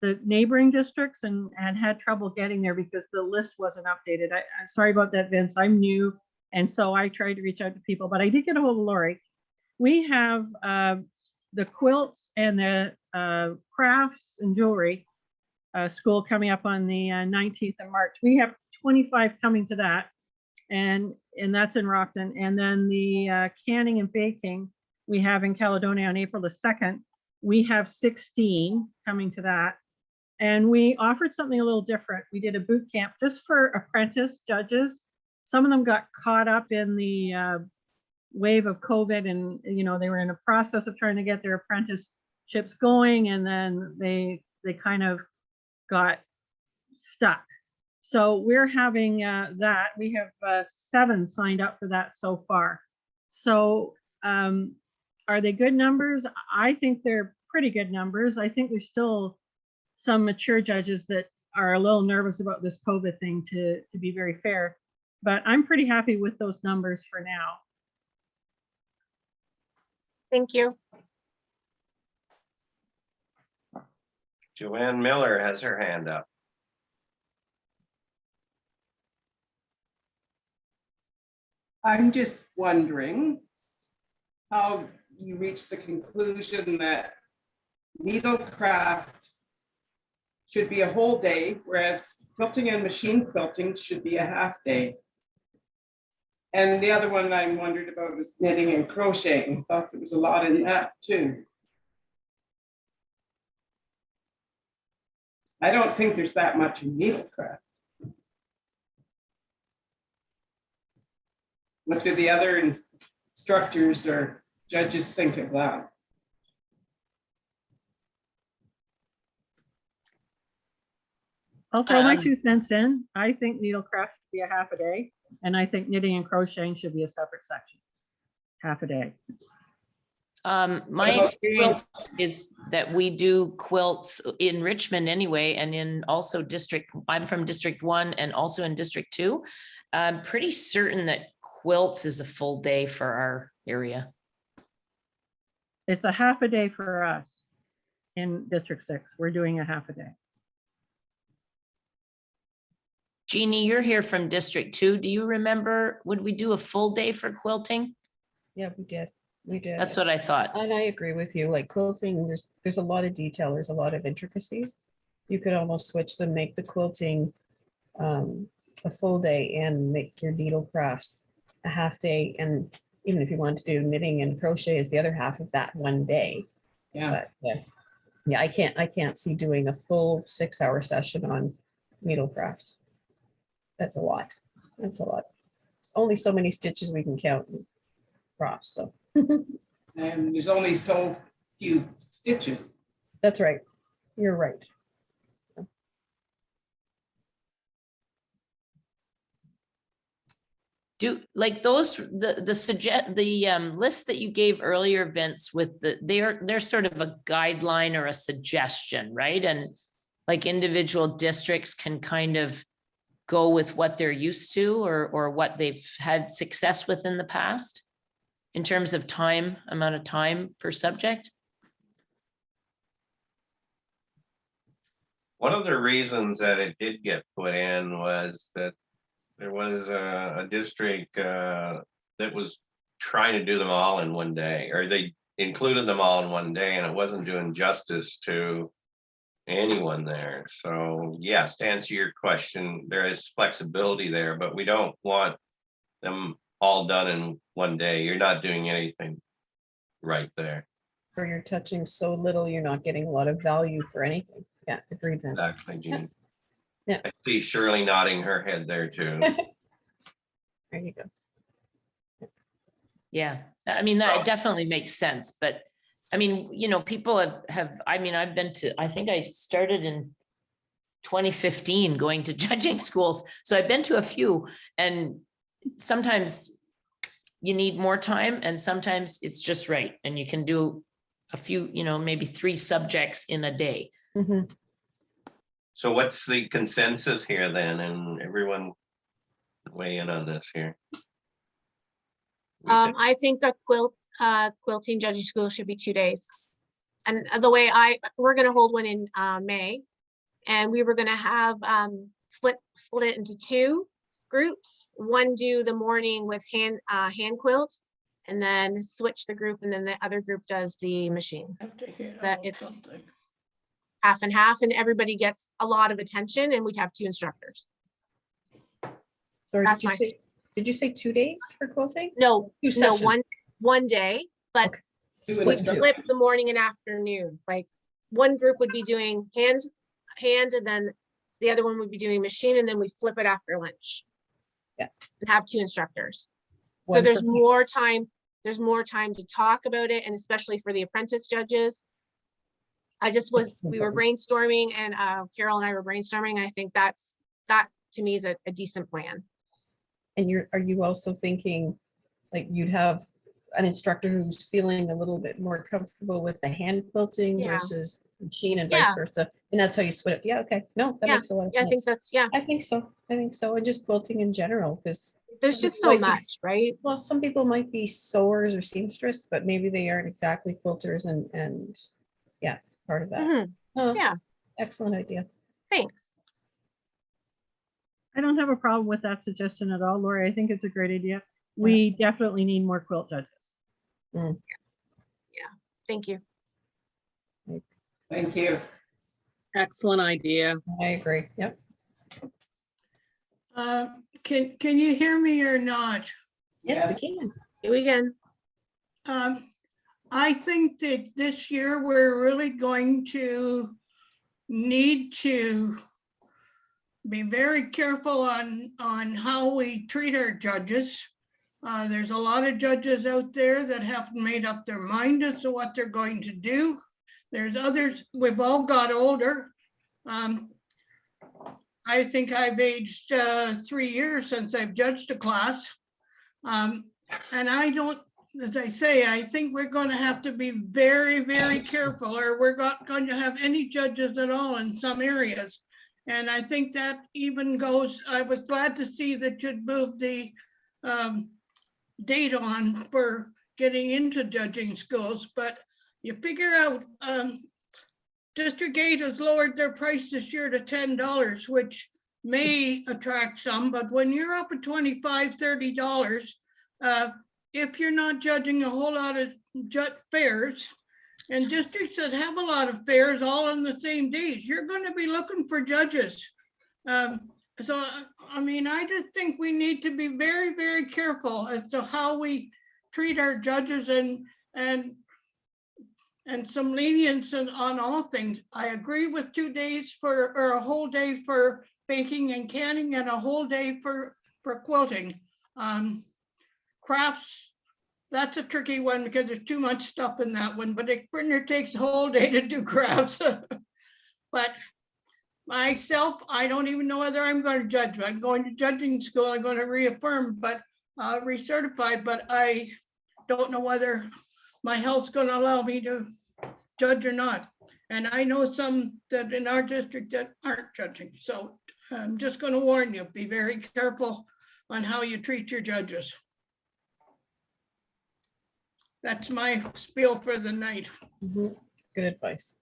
S8: the neighboring districts and had trouble getting there because the list wasn't updated. I'm sorry about that, Vince. I'm new. And so I tried to reach out to people, but I did get a hold of Lori. We have the quilts and the crafts and jewelry school coming up on the 19th of March. We have 25 coming to that, and that's in Rockton. And then the canning and baking we have in Caledonia on April the 2nd. We have 16 coming to that. And we offered something a little different. We did a boot camp just for apprentice judges. Some of them got caught up in the wave of COVID, and they were in a process of trying to get their apprenticeships going, and then they kind of got stuck. So we're having that. We have 7 signed up for that so far. So are they good numbers? I think they're pretty good numbers. I think there's still some mature judges that are a little nervous about this COVID thing, to be very fair, but I'm pretty happy with those numbers for now.
S7: Thank you.
S4: Joanne Miller has her hand up.
S9: I'm just wondering how you reached the conclusion that needlecraft should be a whole day, whereas quilting and machine quilting should be a half day. And the other one I wondered about was knitting and crocheting. I thought there was a lot in that too. I don't think there's that much in needlecraft. What do the other instructors or judges think of that?
S8: I'll throw my 2 cents in. I think needlecraft should be a half a day, and I think knitting and crocheting should be a separate section, half a day.
S6: My experience is that we do quilts in Richmond anyway, and in also I'm from District 1 and also in District 2. I'm pretty certain that quilts is a full day for our area.
S8: It's a half a day for us in District 6. We're doing a half a day.
S6: Jeannie, you're here from District 2. Do you remember, would we do a full day for quilting?
S10: Yeah, we did. We did.
S6: That's what I thought.
S10: And I agree with you, like quilting, there's a lot of detail, there's a lot of intricacies. You could almost switch them, make the quilting a full day and make your needle crafts a half day. And even if you want to do knitting and crochet as the other half of that one day.
S9: Yeah.
S10: But yeah, I can't see doing a full 6-hour session on needle crafts. That's a lot. That's a lot. Only so many stitches we can count across, so.
S9: And there's only so few stitches.
S10: That's right. You're right.
S6: Do like those the list that you gave earlier, Vince, with they're sort of a guideline or a suggestion, right? And like individual districts can kind of go with what they're used to or what they've had success with in the past in terms of amount of time per subject.
S4: One of the reasons that it did get put in was that there was a district that was trying to do them all in one day, or they included them all in one day, and it wasn't doing justice to anyone there. So yes, to answer your question, there is flexibility there, but we don't want them all done in one day. You're not doing anything right there.
S10: Or you're touching so little, you're not getting a lot of value for anything. Yeah, agreed, Vin.
S4: Exactly, Jean.
S10: Yeah.
S4: I see Shirley nodding her head there too.
S10: There you go.
S6: Yeah, I mean, that definitely makes sense, but I mean, you know, people I mean, I've been to, I think I started in 2015 going to judging schools. So I've been to a few, and sometimes you need more time and sometimes it's just right. And you can do a few, you know, maybe 3 subjects in a day.
S10: Mhm.
S4: So what's the consensus here then? And everyone weigh in on this here. We can-
S7: I think a quilting judging school should be 2 days. And the way we're gonna hold one in May. And we were gonna have split it into 2 groups. One do the morning with hand quilt, and then switch the group, and then the other group does the machine.
S1: Have to hit
S7: That
S1: out
S7: it's-
S1: something.
S7: Half and half, and everybody gets a lot of attention, and we'd have 2 instructors.
S10: Sorry,
S7: That's my-
S10: did you say 2 days for quilting?
S7: No,
S10: 2
S7: no,
S10: sessions.
S7: one day, but
S10: Okay.
S7: we
S10: Split two.
S7: flip the morning and afternoon. Like, one group would be doing hand, and then the other one would be doing machine, and then we flip it after lunch.
S10: Yeah.
S7: And have 2 instructors. So
S10: One
S7: there's
S10: for-
S7: more time to talk about it, and especially for the apprentice judges. We were brainstorming, and Carol and I were brainstorming. I think that to me is a decent plan.
S10: And are you also thinking, like, you'd have an instructor who's feeling a little bit more comfortable with the hand quilting
S7: Yeah.
S10: versus machine and
S7: Yeah.
S10: vice versa? And that's how you split it? Yeah, okay. No, that
S7: Yeah.
S10: makes a lot of
S7: Yeah, I think
S10: sense.
S7: that's,
S10: I think so. And just quilting in general, because,
S7: there's
S10: Some
S7: just
S10: people
S7: so
S10: might be-
S7: much, right?
S10: well, some people might be sewers or seamstress, but maybe they aren't exactly quilters and yeah, part of that.
S7: Mhm.
S10: Oh,
S7: Yeah.
S10: excellent idea.
S7: Thanks.
S8: I don't have a problem with that suggestion at all, Lori. I think it's a great idea. We definitely need more quilt judges.
S7: Thank you.
S9: Thank you.
S11: Excellent idea.
S10: I agree. Yep.
S1: Can you hear me or not?
S10: Yes, we can.
S7: Do we again.
S1: I think that this year we're really going to need to be very careful on how we treat our judges. There's a lot of judges out there that haven't made up their mind as to what they're going to do. There's others, we've all got older. I think I've aged 3 years since I've judged a class. And I don't, as I say, I think we're going to have to be very, very careful, or we're not going to have any judges at all in some areas. And I think that even goes, I was glad to see that you'd moved the date on for getting into judging schools, but you figure out District 8 has lowered their price this year to $10, which may attract some, but when you're up at $25, $30, if you're not judging a whole lot of fairs and districts that have a lot of fairs all on the same days, you're going to be looking for judges. So, I mean, I just think we need to be very, very careful as to how we treat our judges and some lenience on all things. I agree with 2 days or a whole day for baking and canning and a whole day for quilting. Crafts, that's a tricky one because there's too much stuff in that one, but a printer takes a whole day to do crafts. But myself, I don't even know whether I'm going to judge. I'm going to judging school. I'm going to reaffirm, but recertify, but I don't know whether my health's going to allow me to judge or not. And I know some that in our district that aren't judging. So I'm just going to warn you, be very careful on how you treat your judges. That's my spiel for the night.
S10: Mhm. Good advice.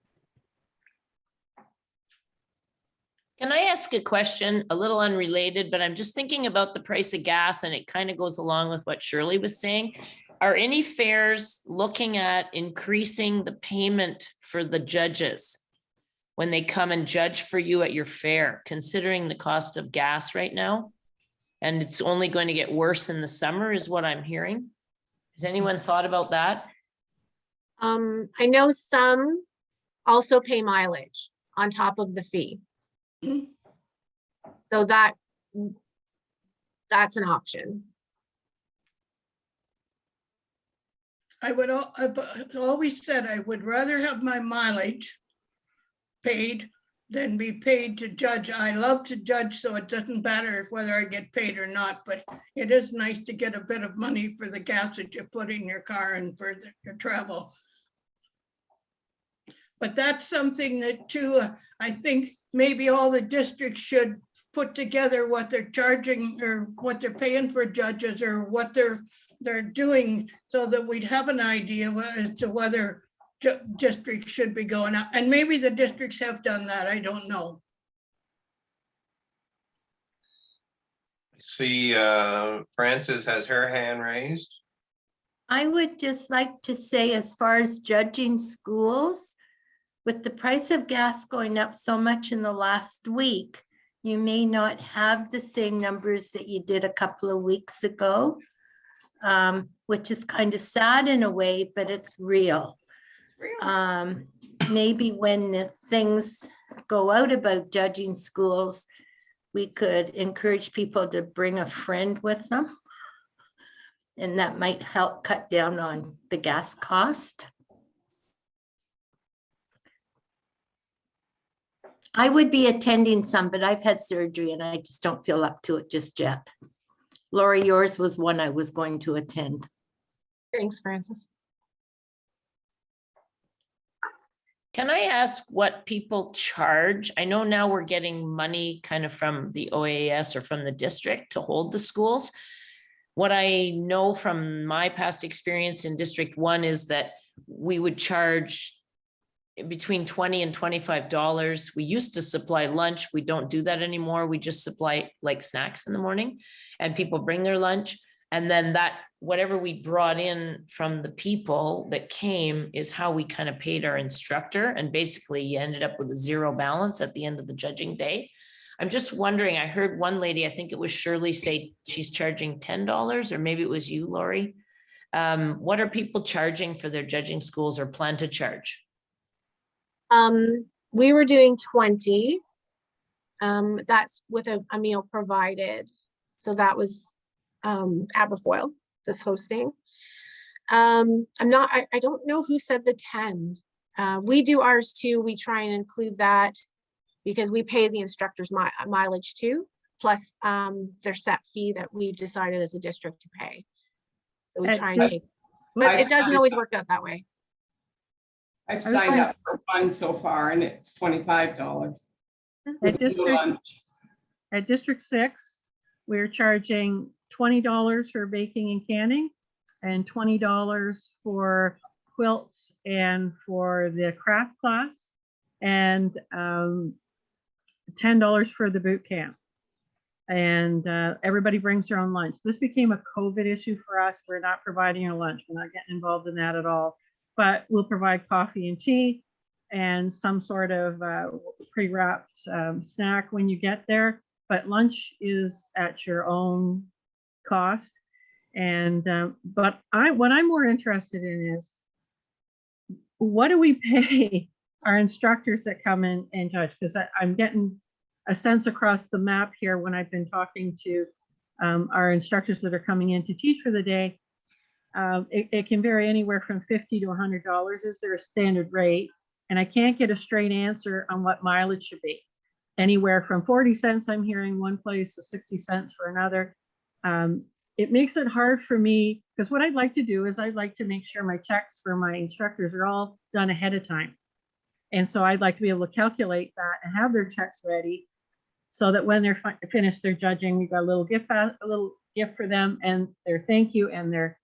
S6: Can I ask a question, a little unrelated, but I'm just thinking about the price of gas and it kind of goes along with what Shirley was saying. Are any fairs looking at increasing the payment for the judges? when they come and judge for you at your fair, considering the cost of gas right now? And it's only going to get worse in the summer is what I'm hearing. Has anyone thought about that?
S7: I know some also pay mileage on top of the fee. So that's an option.
S1: I've always said I would rather have my mileage paid than be paid to judge. I love to judge, so it doesn't matter whether I get paid or not, but it is nice to get a bit of money for the gas that you put in your car and for your travel. But that's something that too, I think maybe all the districts should put together what they're charging or what they're paying for judges or what they're doing, so that we'd have an idea as to whether districts should be going up. And maybe the districts have done that, I don't know.
S4: See, Frances has her hand raised.
S12: I would just like to say, as far as judging schools, with the price of gas going up so much in the last week, you may not have the same numbers that you did a couple of weeks ago, which is kind of sad in a way, but it's real. Maybe when the things go out about judging schools, we could encourage people to bring a friend with them. And that might help cut down on the gas cost. I would be attending some, but I've had surgery and I just don't feel up to it just yet. Lori, yours was one I was going to attend.
S7: Thanks, Francis.
S6: Can I ask what people charge? I know now we're getting money kind of from the OAAS or from the district to hold the schools. What I know from my past experience in District 1 is that we would charge between $20 and $25. We used to supply lunch. We don't do that anymore. We just supply like snacks in the morning and people bring their lunch. And then that, whatever we brought in from the people that came is how we kind of paid our instructor. And basically you ended up with a zero balance at the end of the judging day. I'm just wondering, I heard one lady, I think it was Shirley, say she's charging $10, or maybe it was you, Lori. What are people charging for their judging schools or plan to charge?
S7: We were doing 20. That's with a meal provided. So that was Aberfoyle that's hosting. I don't know who said the 10. We do ours too. We try and include that because we pay the instructors mileage too, plus their set fee that we've decided as a district to pay. So we try and take, but it doesn't always work out that way.
S9: I've signed up for one so far and it's $25.
S8: At District 6, we're charging $20 for baking and canning and $20 for quilts and for the craft class and $10 for the boot camp. And everybody brings their own lunch. This became a COVID issue for us. We're not providing a lunch. We're not getting involved in that at all. But we'll provide coffee and tea and some sort of pre-wrapped snack when you get there. But lunch is at your own cost. And but what I'm more interested in is, what do we pay our instructors that come in and judge? Because I'm getting a sense across the map here when I've been talking to our instructors that are coming in to teach for the day. It can vary anywhere from $50 to $100. Is there a standard rate? And I can't get a straight answer on what mileage should be. Anywhere from 40 cents, I'm hearing one place, to 60 cents for another. It makes it hard for me, because what I'd like to do is I'd like to make sure my checks for my instructors are all done ahead of time. And so I'd like to be able to calculate that and have their checks ready so that when they're finished their judging, we've got a little gift for them and their thank you, and their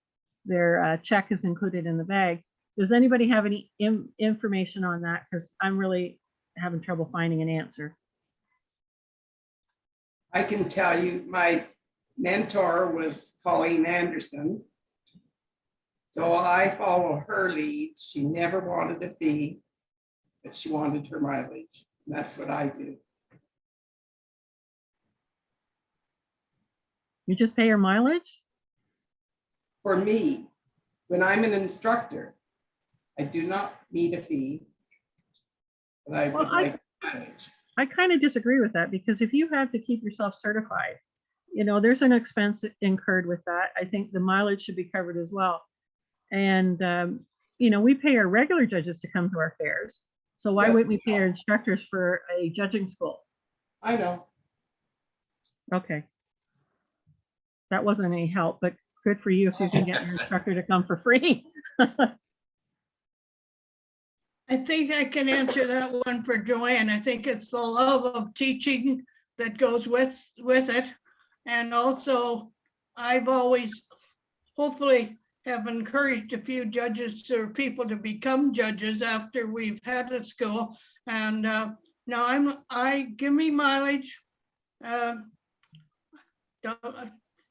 S8: check is included in the bag. Does anybody have any information on that? Because I'm really having trouble finding an answer.
S9: I can tell you, my mentor was Colleen Anderson. So I follow her lead. She never wanted a fee, but she wanted her mileage. That's what I do.
S8: You just pay your mileage?
S9: For me, when I'm an instructor, I do not need a fee. But I
S8: Well,
S9: would like mileage.
S8: I kind of disagree with that because if you have to keep yourself certified, there's an expense incurred with that. I think the mileage should be covered as well. And, we pay our regular judges to come to our fairs. So why
S9: Yes.
S8: wouldn't we pay our instructors for a judging school?
S9: I know.
S8: Okay. That wasn't any help, but good for you if you can get your instructor to come for free.
S1: I think I can answer that one for Joanne. I think it's the love of teaching that goes with it. And also, I've always, hopefully, have encouraged a few judges or people to become judges after we've had a school. And now I give me mileage.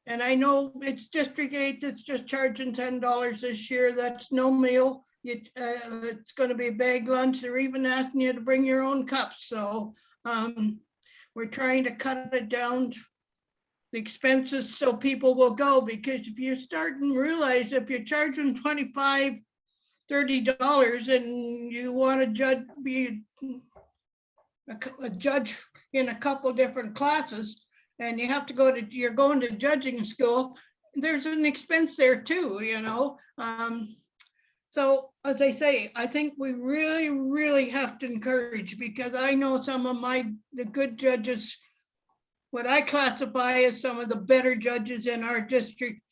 S1: And I know it's District 8 that's just charging $10 this year. That's no meal. It's going to be bag lunch. They're even asking you to bring your own cups. So we're trying to cut it down, the expenses, so people will go. Because if you start and realize if you're charging $25, $30 and you want to be a judge in a couple different classes, and you have to you're going to judging school, there's an expense there too, So as I say, I think we really, really have to encourage, because I know some of the good judges, what I classify as some of the better judges in our district,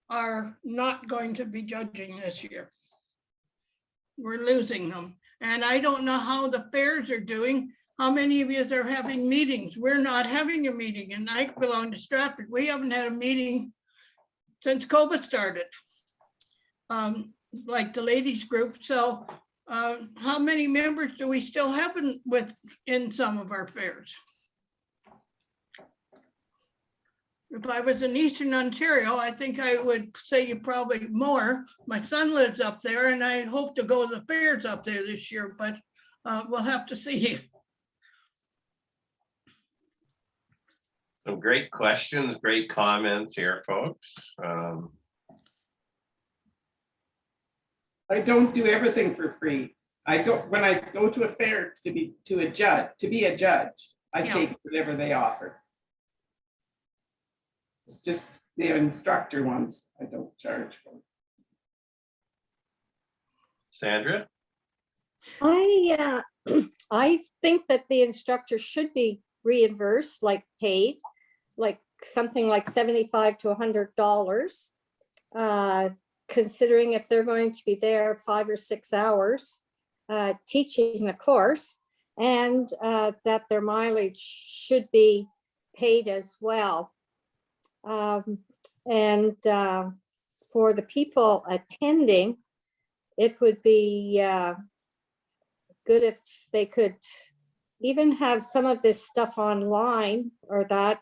S1: are not going to be judging this year. We're losing them. And I don't know how the fairs are doing. How many of you are having meetings? We're not having a meeting, and I belong to Stratford. We haven't had a meeting since COVID started. Like the ladies group. So how many members do we still have in some of our fairs? If I was in Eastern Ontario, I think I would say you probably more. My son lives up there, and I hope to go to the fairs up there this year, but we'll have to see.
S4: Some great questions, great comments here, folks.
S9: I don't do everything for free. When I go to a fair to be a judge, I
S1: Yeah.
S9: take whatever they offer. It's just the instructor ones I don't charge for.
S4: Sandra?
S3: I think that the instructor should be reimbursed, like paid, like something like $75 to $100, considering if they're going to be there 5 or 6 hours teaching the course, and that their mileage should be paid as well. And for the people attending, it would be good if they could even have some of this stuff online, or that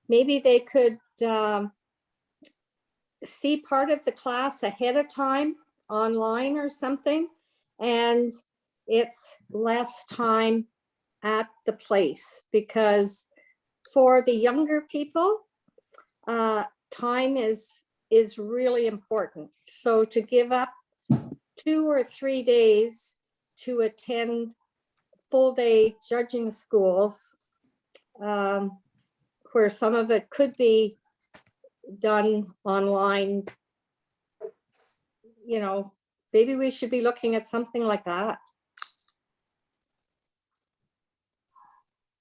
S3: maybe they could see part of the class ahead of time online or something, and it's less time at the place, because for the younger people, time is really important. So to give up 2 or 3 days to attend full day judging schools, where some of it could be done online, maybe we should be looking at something like that.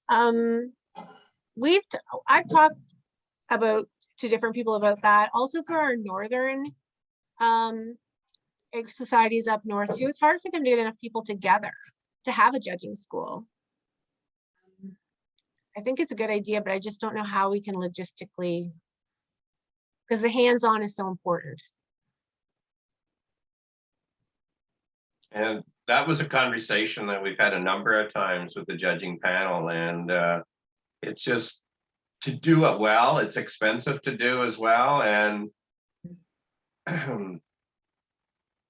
S7: I've talked to different people about that. Also for our northern societies up north too, it's hard for them to get enough people together to have a judging school. I think it's a good idea, but I just don't know how we can logistically, because the hands-on is so important.
S4: And that was a conversation that we've had a number of times with the judging panel, and it's just, to do it well, it's expensive to do as well, and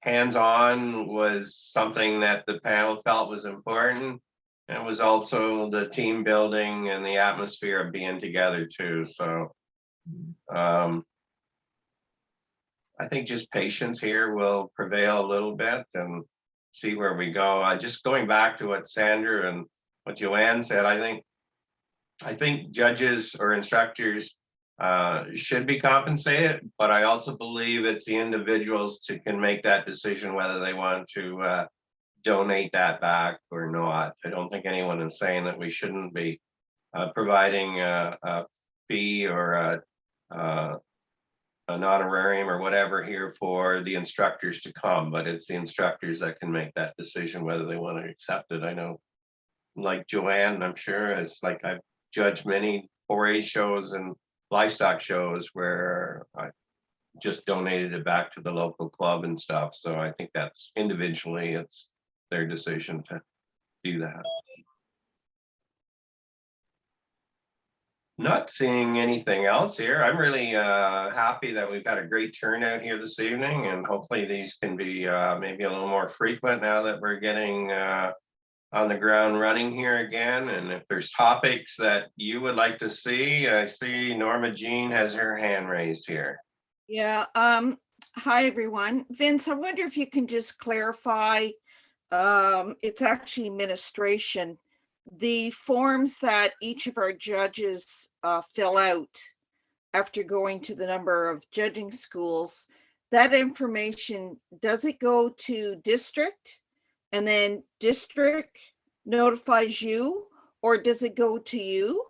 S4: hands-on was something that the panel felt was important. And it was also the team building and the atmosphere of being together too. So I think just patience here will prevail a little bit and see where we go. Just going back to what Sandra and what Joanne said, I think judges or instructors should be compensated, but I also believe it's the individuals to can make that decision whether they want to donate that back or not. I don't think anyone is saying that we shouldn't be providing a fee or an honorarium or whatever here for the instructors to come, but it's the instructors that can make that decision whether they want to accept it. I know, like Joanne, I'm sure, as like I've judged many 4-H shows and livestock shows where I just donated it back to the local club and stuff. So I think that's individually, it's their decision to do that. Not seeing anything else here. I'm really happy that we've had a great turnout here this evening, and hopefully these can be maybe a little more frequent now that we're getting on the ground running here again. And if there's topics that you would like to see, I see Norma Jean has her hand raised here.
S13: Yeah, hi, everyone. Vince, I wonder if you can just clarify, it's actually administration. The forms that each of our judges fill out after going to the number of judging schools, that information, does it go to district and then district notifies you, or does it go to you?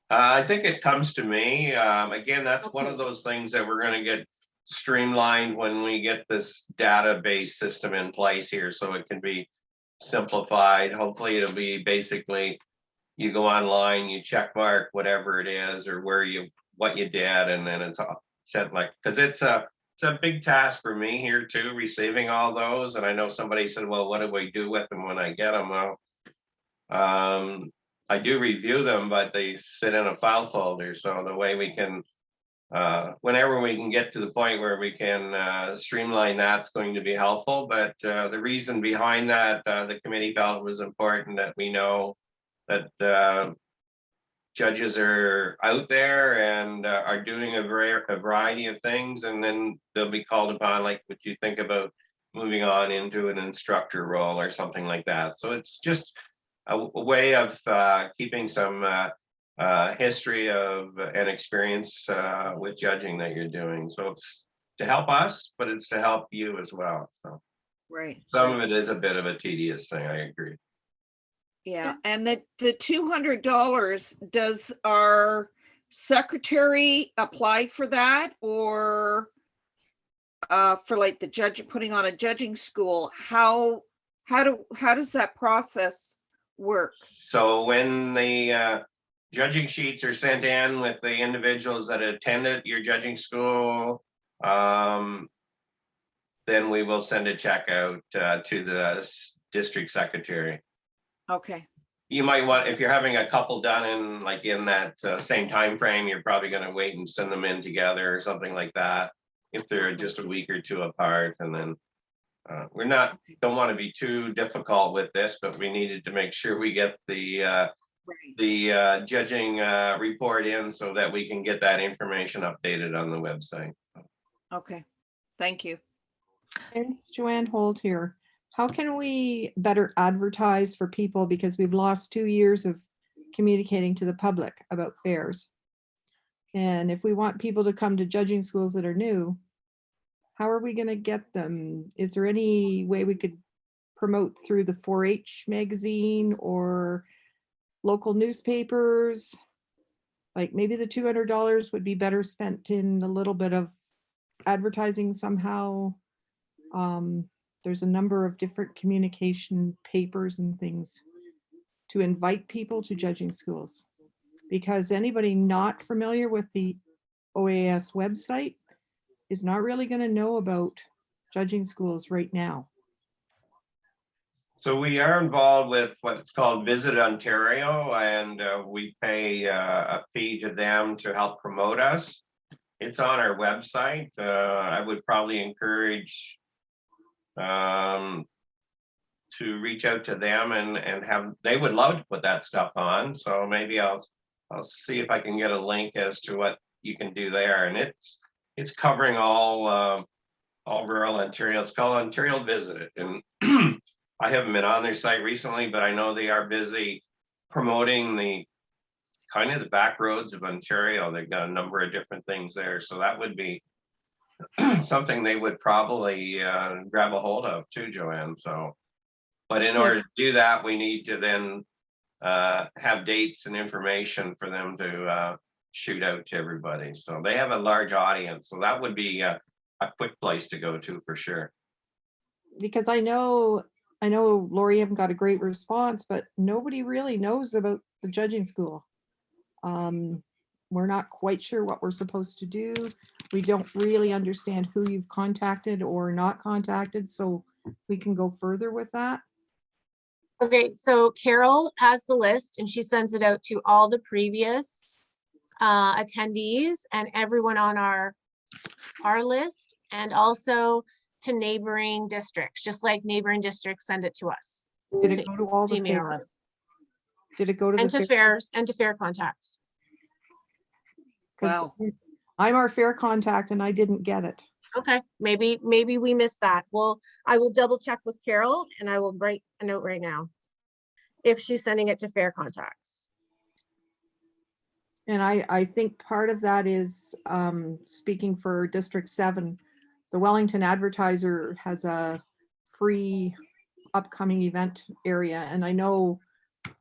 S4: I think it comes to me. Again, that's one of those things that we're going to get streamlined when we get this database system in place here, so it can be simplified. Hopefully it'll be basically you go online, you check mark whatever it is or what you did, and then it's all sent, like, because it's a big task for me here too, receiving all those. And I know somebody said, well, what do we do with them when I get them? Well, I do review them, but they sit in a file folder. So the way we can whenever we can get to the point where we can streamline, that's going to be helpful. But the reason behind that, the committee felt it was important that we know that judges are out there and are doing a variety of things, and then they'll be called upon, like what you think about moving on into an instructor role or something like that. So it's just a way of keeping some history of and experience with judging that you're doing. So it's to help us, but it's to help you as well. So
S13: Right.
S4: some of it is a bit of a tedious thing, I agree.
S13: Yeah, and the $200, does our secretary apply for that, or for like the judge putting on a judging school? How does that process work?
S4: So when the judging sheets are sent in with the individuals that attended your judging school, then we will send a check out to the district secretary.
S13: Okay.
S4: You might want, if you're having a couple done in that same time frame, you're probably going to wait and send them in together or something like that. If they're just a week or two apart, and then don't want to be too difficult with this, but we needed to make sure we get the judging report in so that we can get that information updated on the website.
S13: Okay, thank you.
S2: It's Joanne Holt here. How can we better advertise for people, because we've lost 2 years of communicating to the public about fairs? And if we want people to come to judging schools that are new, how are we going to get them? Is there any way we could promote through the 4-H magazine or local newspapers? Like maybe the $200 would be better spent in a little bit of advertising somehow. There's a number of different communication papers and things to invite people to judging schools, because anybody not familiar with the OAAS website is not really going to know about judging schools right now.
S4: So we are involved with what's called Visit Ontario, and we pay a fee to them to help promote us. It's on our website. I would probably encourage to reach out to them and have, they would love to put that stuff on. So maybe I'll see if I can get a link as to what you can do there. And it's covering all rural Ontario. It's called Ontario Visited. And I haven't been on their site recently, but I know they are busy promoting the kind of the back roads of Ontario. They've got a number of different things there. So that would be something they would probably grab a hold of too, Joanne. So, but in order to do that, we need to then have dates and information for them to shoot out to everybody. So they have a large audience. So that would be a quick place to go to for sure.
S2: Because I know Lori haven't got a great response, but nobody really knows about the judging school. We're not quite sure what we're supposed to do. We don't really understand who you've contacted or not contacted, so we can go further with that.
S7: Okay, so Carol has the list and she sends it out to all the previous attendees and everyone on our list, and also to neighboring districts, just like neighboring districts send it to us.
S2: Did it go to all the
S7: email
S2: fairs?
S7: us.
S2: Did it go to
S7: And
S2: the
S7: to fairs and to fair contacts.
S2: 'Cause I'm our fair contact and I didn't get it.
S7: Okay, maybe we missed that. Well, I will double check with Carol and I will write a note right now if she's sending it to fair contacts.
S2: And I think part of that is, speaking for District 7, the Wellington Advertiser has a free upcoming event area. And I know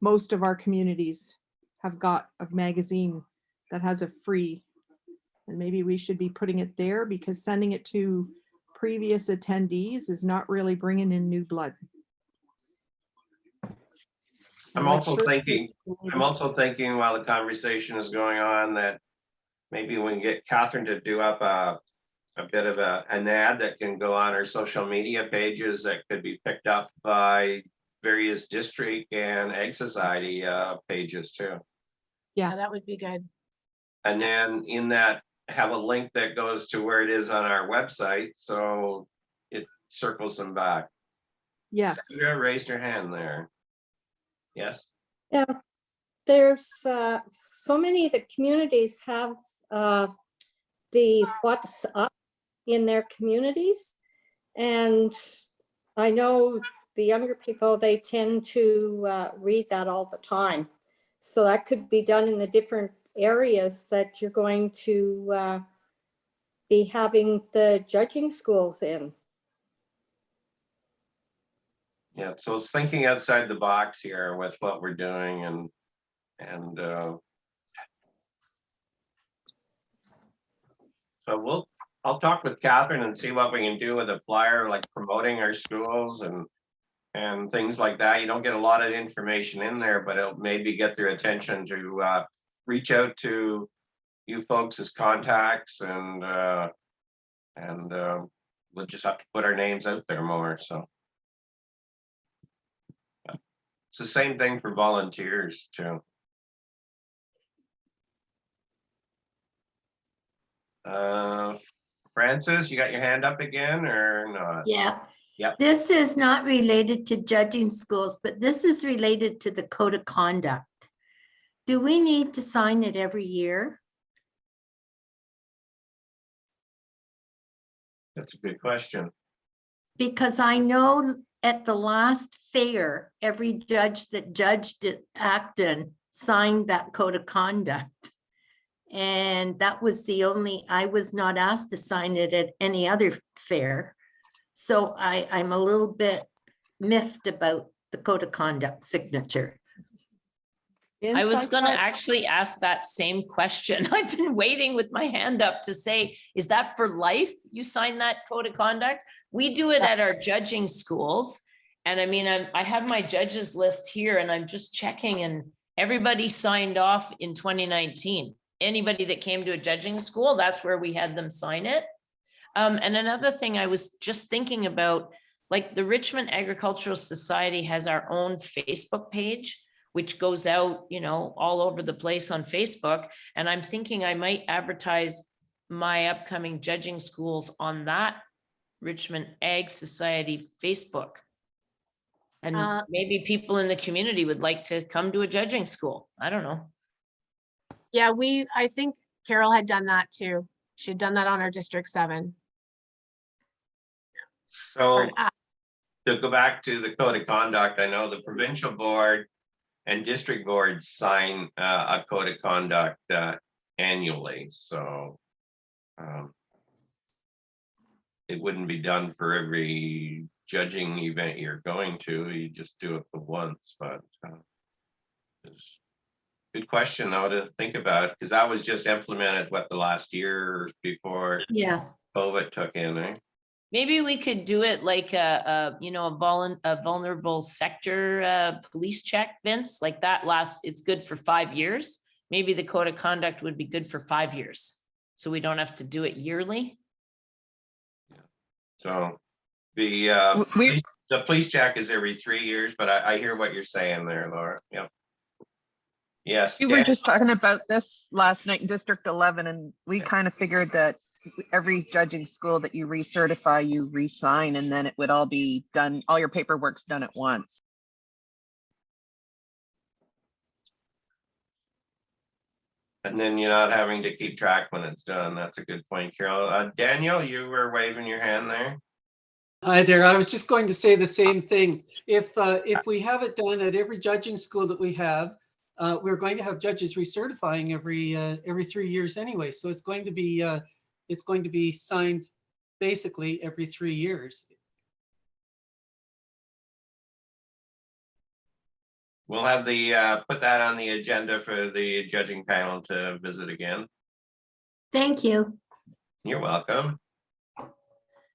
S2: most of our communities have got a magazine that has a free, and maybe we should be putting it there, because sending it to previous attendees is not really bringing in new blood.
S4: I'm also thinking while the conversation is going on that maybe we can get Catherine to do up a bit of an ad that can go on our social media pages that could be picked up by various district and Ag Society pages too.
S2: Yeah,
S7: that would be good.
S4: And then in that, have a link that goes to where it is on our website, so it circles them back.
S2: Yes.
S4: Sandra raised her hand there. Yes.
S3: Yeah, there's so many of the communities have the what's up in their communities. And I know the younger people, they tend to read that all the time. So that could be done in the different areas that you're going to be having the judging schools in.
S4: Yeah, so it's thinking outside the box here with what we're doing and so I'll talk with Catherine and see what we can do with a flyer, like promoting our schools and things like that. You don't get a lot of information in there, but it'll maybe get their attention to reach out to you folks as contacts, and we'll just have to put our names out there more. So it's the same thing for volunteers too. Francis, you got your hand up again or not?
S12: Yeah.
S4: Yep.
S12: This is not related to judging schools, but this is related to the code of conduct. Do we need to sign it every year?
S4: That's a good question.
S12: Because I know at the last fair, every judge that judged at Acton signed that code of conduct. And that was the only, I was not asked to sign it at any other fair. So I'm a little bit miffed about the code of conduct signature.
S6: I was going to actually ask that same question. I've been waiting with my hand up to say, is that for life? You sign that code of conduct? We do it at our judging schools. And I mean, I have my judges list here and I'm just checking, and everybody signed off in 2019. Anybody that came to a judging school, that's where we had them sign it. And another thing I was just thinking about, like the Richmond Agricultural Society has our own Facebook page, which goes out, you know, all over the place on Facebook. And I'm thinking I might advertise my upcoming judging schools on that Richmond Ag Society Facebook. And
S7: Uh,
S6: maybe people in the community would like to come to a judging school. I don't know.
S7: Yeah, I think Carol had done that too. She'd done that on our District 7.
S4: So
S7: Or,
S4: to go back to the code of conduct, I know the provincial board and district boards sign a code of conduct annually, so it wouldn't be done for every judging event you're going to. You just do it for once, but it's good question though to think about, because that was just implemented the last year before
S12: Yeah.
S4: COVID took in, eh?
S6: Maybe we could do it like a vulnerable sector police check, Vince, like that it's good for 5 years. Maybe the code of conduct would be good for 5 years. So we don't have to do it yearly.
S4: So the police check is every 3 years, but I hear what you're saying there, Laura. Yeah. Yes.
S14: We were
S4: Dan?
S14: just talking about this last night in District 11, and we kind of figured that every judging school that you recertify, you re-sign, and then it would all be done, all your paperwork's done at once.
S4: And then you're not having to keep track when it's done. That's a good point, Carol. Daniel, you were waving your hand there.
S15: Hi there. I was just going to say the same thing. If we have it done at every judging school that we have, we're going to have judges recertifying every 3 years anyway. So it's going to be signed basically every 3 years.
S4: We'll have put that on the agenda for the judging panel to visit again.
S12: Thank you.
S4: You're welcome.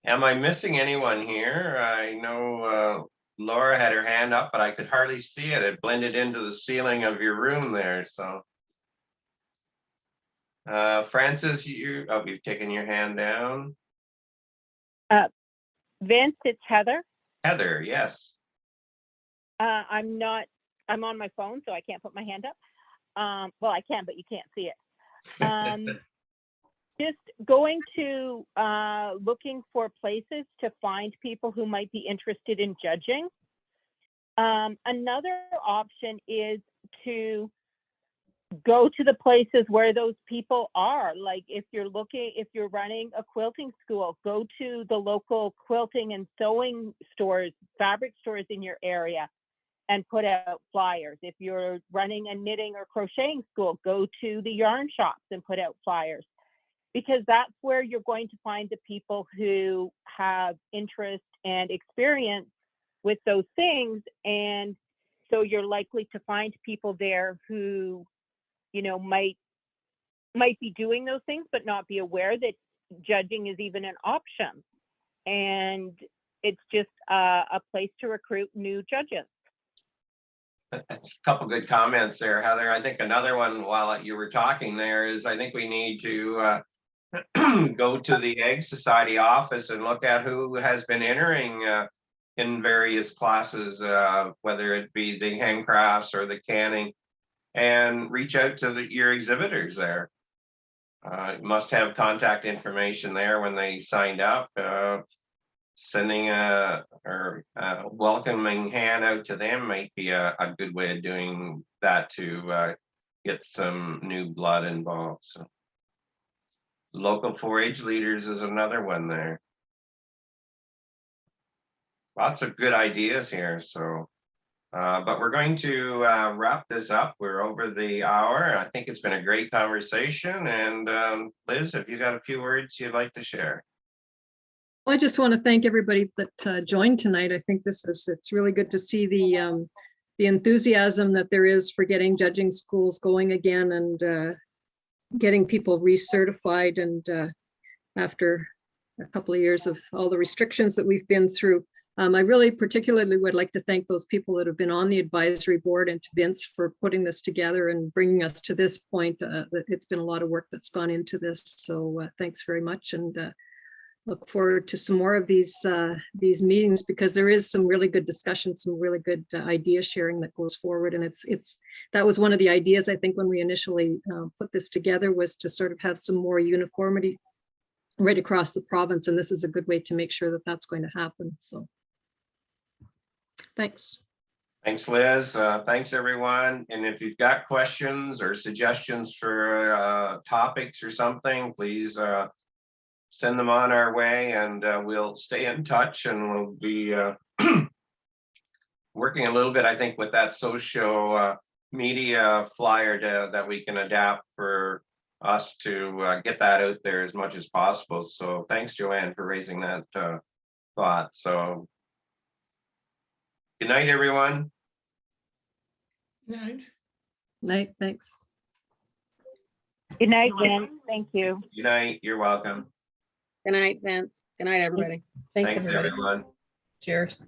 S4: Am I missing anyone here? I know Laura had her hand up, but I could hardly see it. It blended into the ceiling of your room there. So, Francis, you've taken your hand down.
S16: Vince, it's Heather.
S4: Heather, yes.
S16: I'm on my phone, so I can't put my hand up. Well, I can, but you can't see it. Just going to looking for places to find people who might be interested in judging. Another option is to go to the places where those people are. Like if you're running a quilting school, go to the local quilting and sewing stores, fabric stores in your area and put out flyers. If you're running a knitting or crocheting school, go to the yarn shops and put out flyers, because that's where you're going to find the people who have interest and experience with those things. And so you're likely to find people there who, might be doing those things, but not be aware that judging is even an option. And it's just a place to recruit new judges.
S4: A couple good comments there, Heather. I think another one while you were talking there is I think we need to go to the Egg Society office and look at who has been entering in various classes, whether it be the handcrafts or the canning, and reach out to your exhibitors there. Must have contact information there when they signed up. Sending a welcoming hand out to them might be a good way of doing that to get some new blood involved. So local 4-H leaders is another one there. Lots of good ideas here. So, but we're going to wrap this up. We're over the hour. I think it's been a great conversation. And Liz, have you got a few words you'd like to share?
S11: I just want to thank everybody that joined tonight. I think it's really good to see the enthusiasm that there is for getting judging schools going again and getting people recertified, and after a couple of years of all the restrictions that we've been through. I really particularly would like to thank those people that have been on the advisory board and to Vince for putting this together and bringing us to this point. It's been a lot of work that's gone into this. So thanks very much. And look forward to some more of these meetings, because there is some really good discussion, some really good idea sharing that goes forward. And that was one of the ideas, I think, when we initially put this together, was to sort of have some more uniformity right across the province. And this is a good way to make sure that that's going to happen. So. Thanks.
S4: Thanks, Liz. Thanks, everyone. And if you've got questions or suggestions for topics or something, please send them on our way, and we'll stay in touch, and we'll be working a little bit, I think, with that social media flyer that we can adapt for us to get that out there as much as possible. So thanks, Joanne, for raising that thought. So good night, everyone.
S1: Right.
S11: Night, thanks.
S16: Good night, Vince. Thank you.
S4: Good night. You're welcome.
S11: Good night, Vince. Good night, everybody.
S10: Thanks,
S4: Thanks,
S10: everybody.
S4: everyone.
S10: Cheers.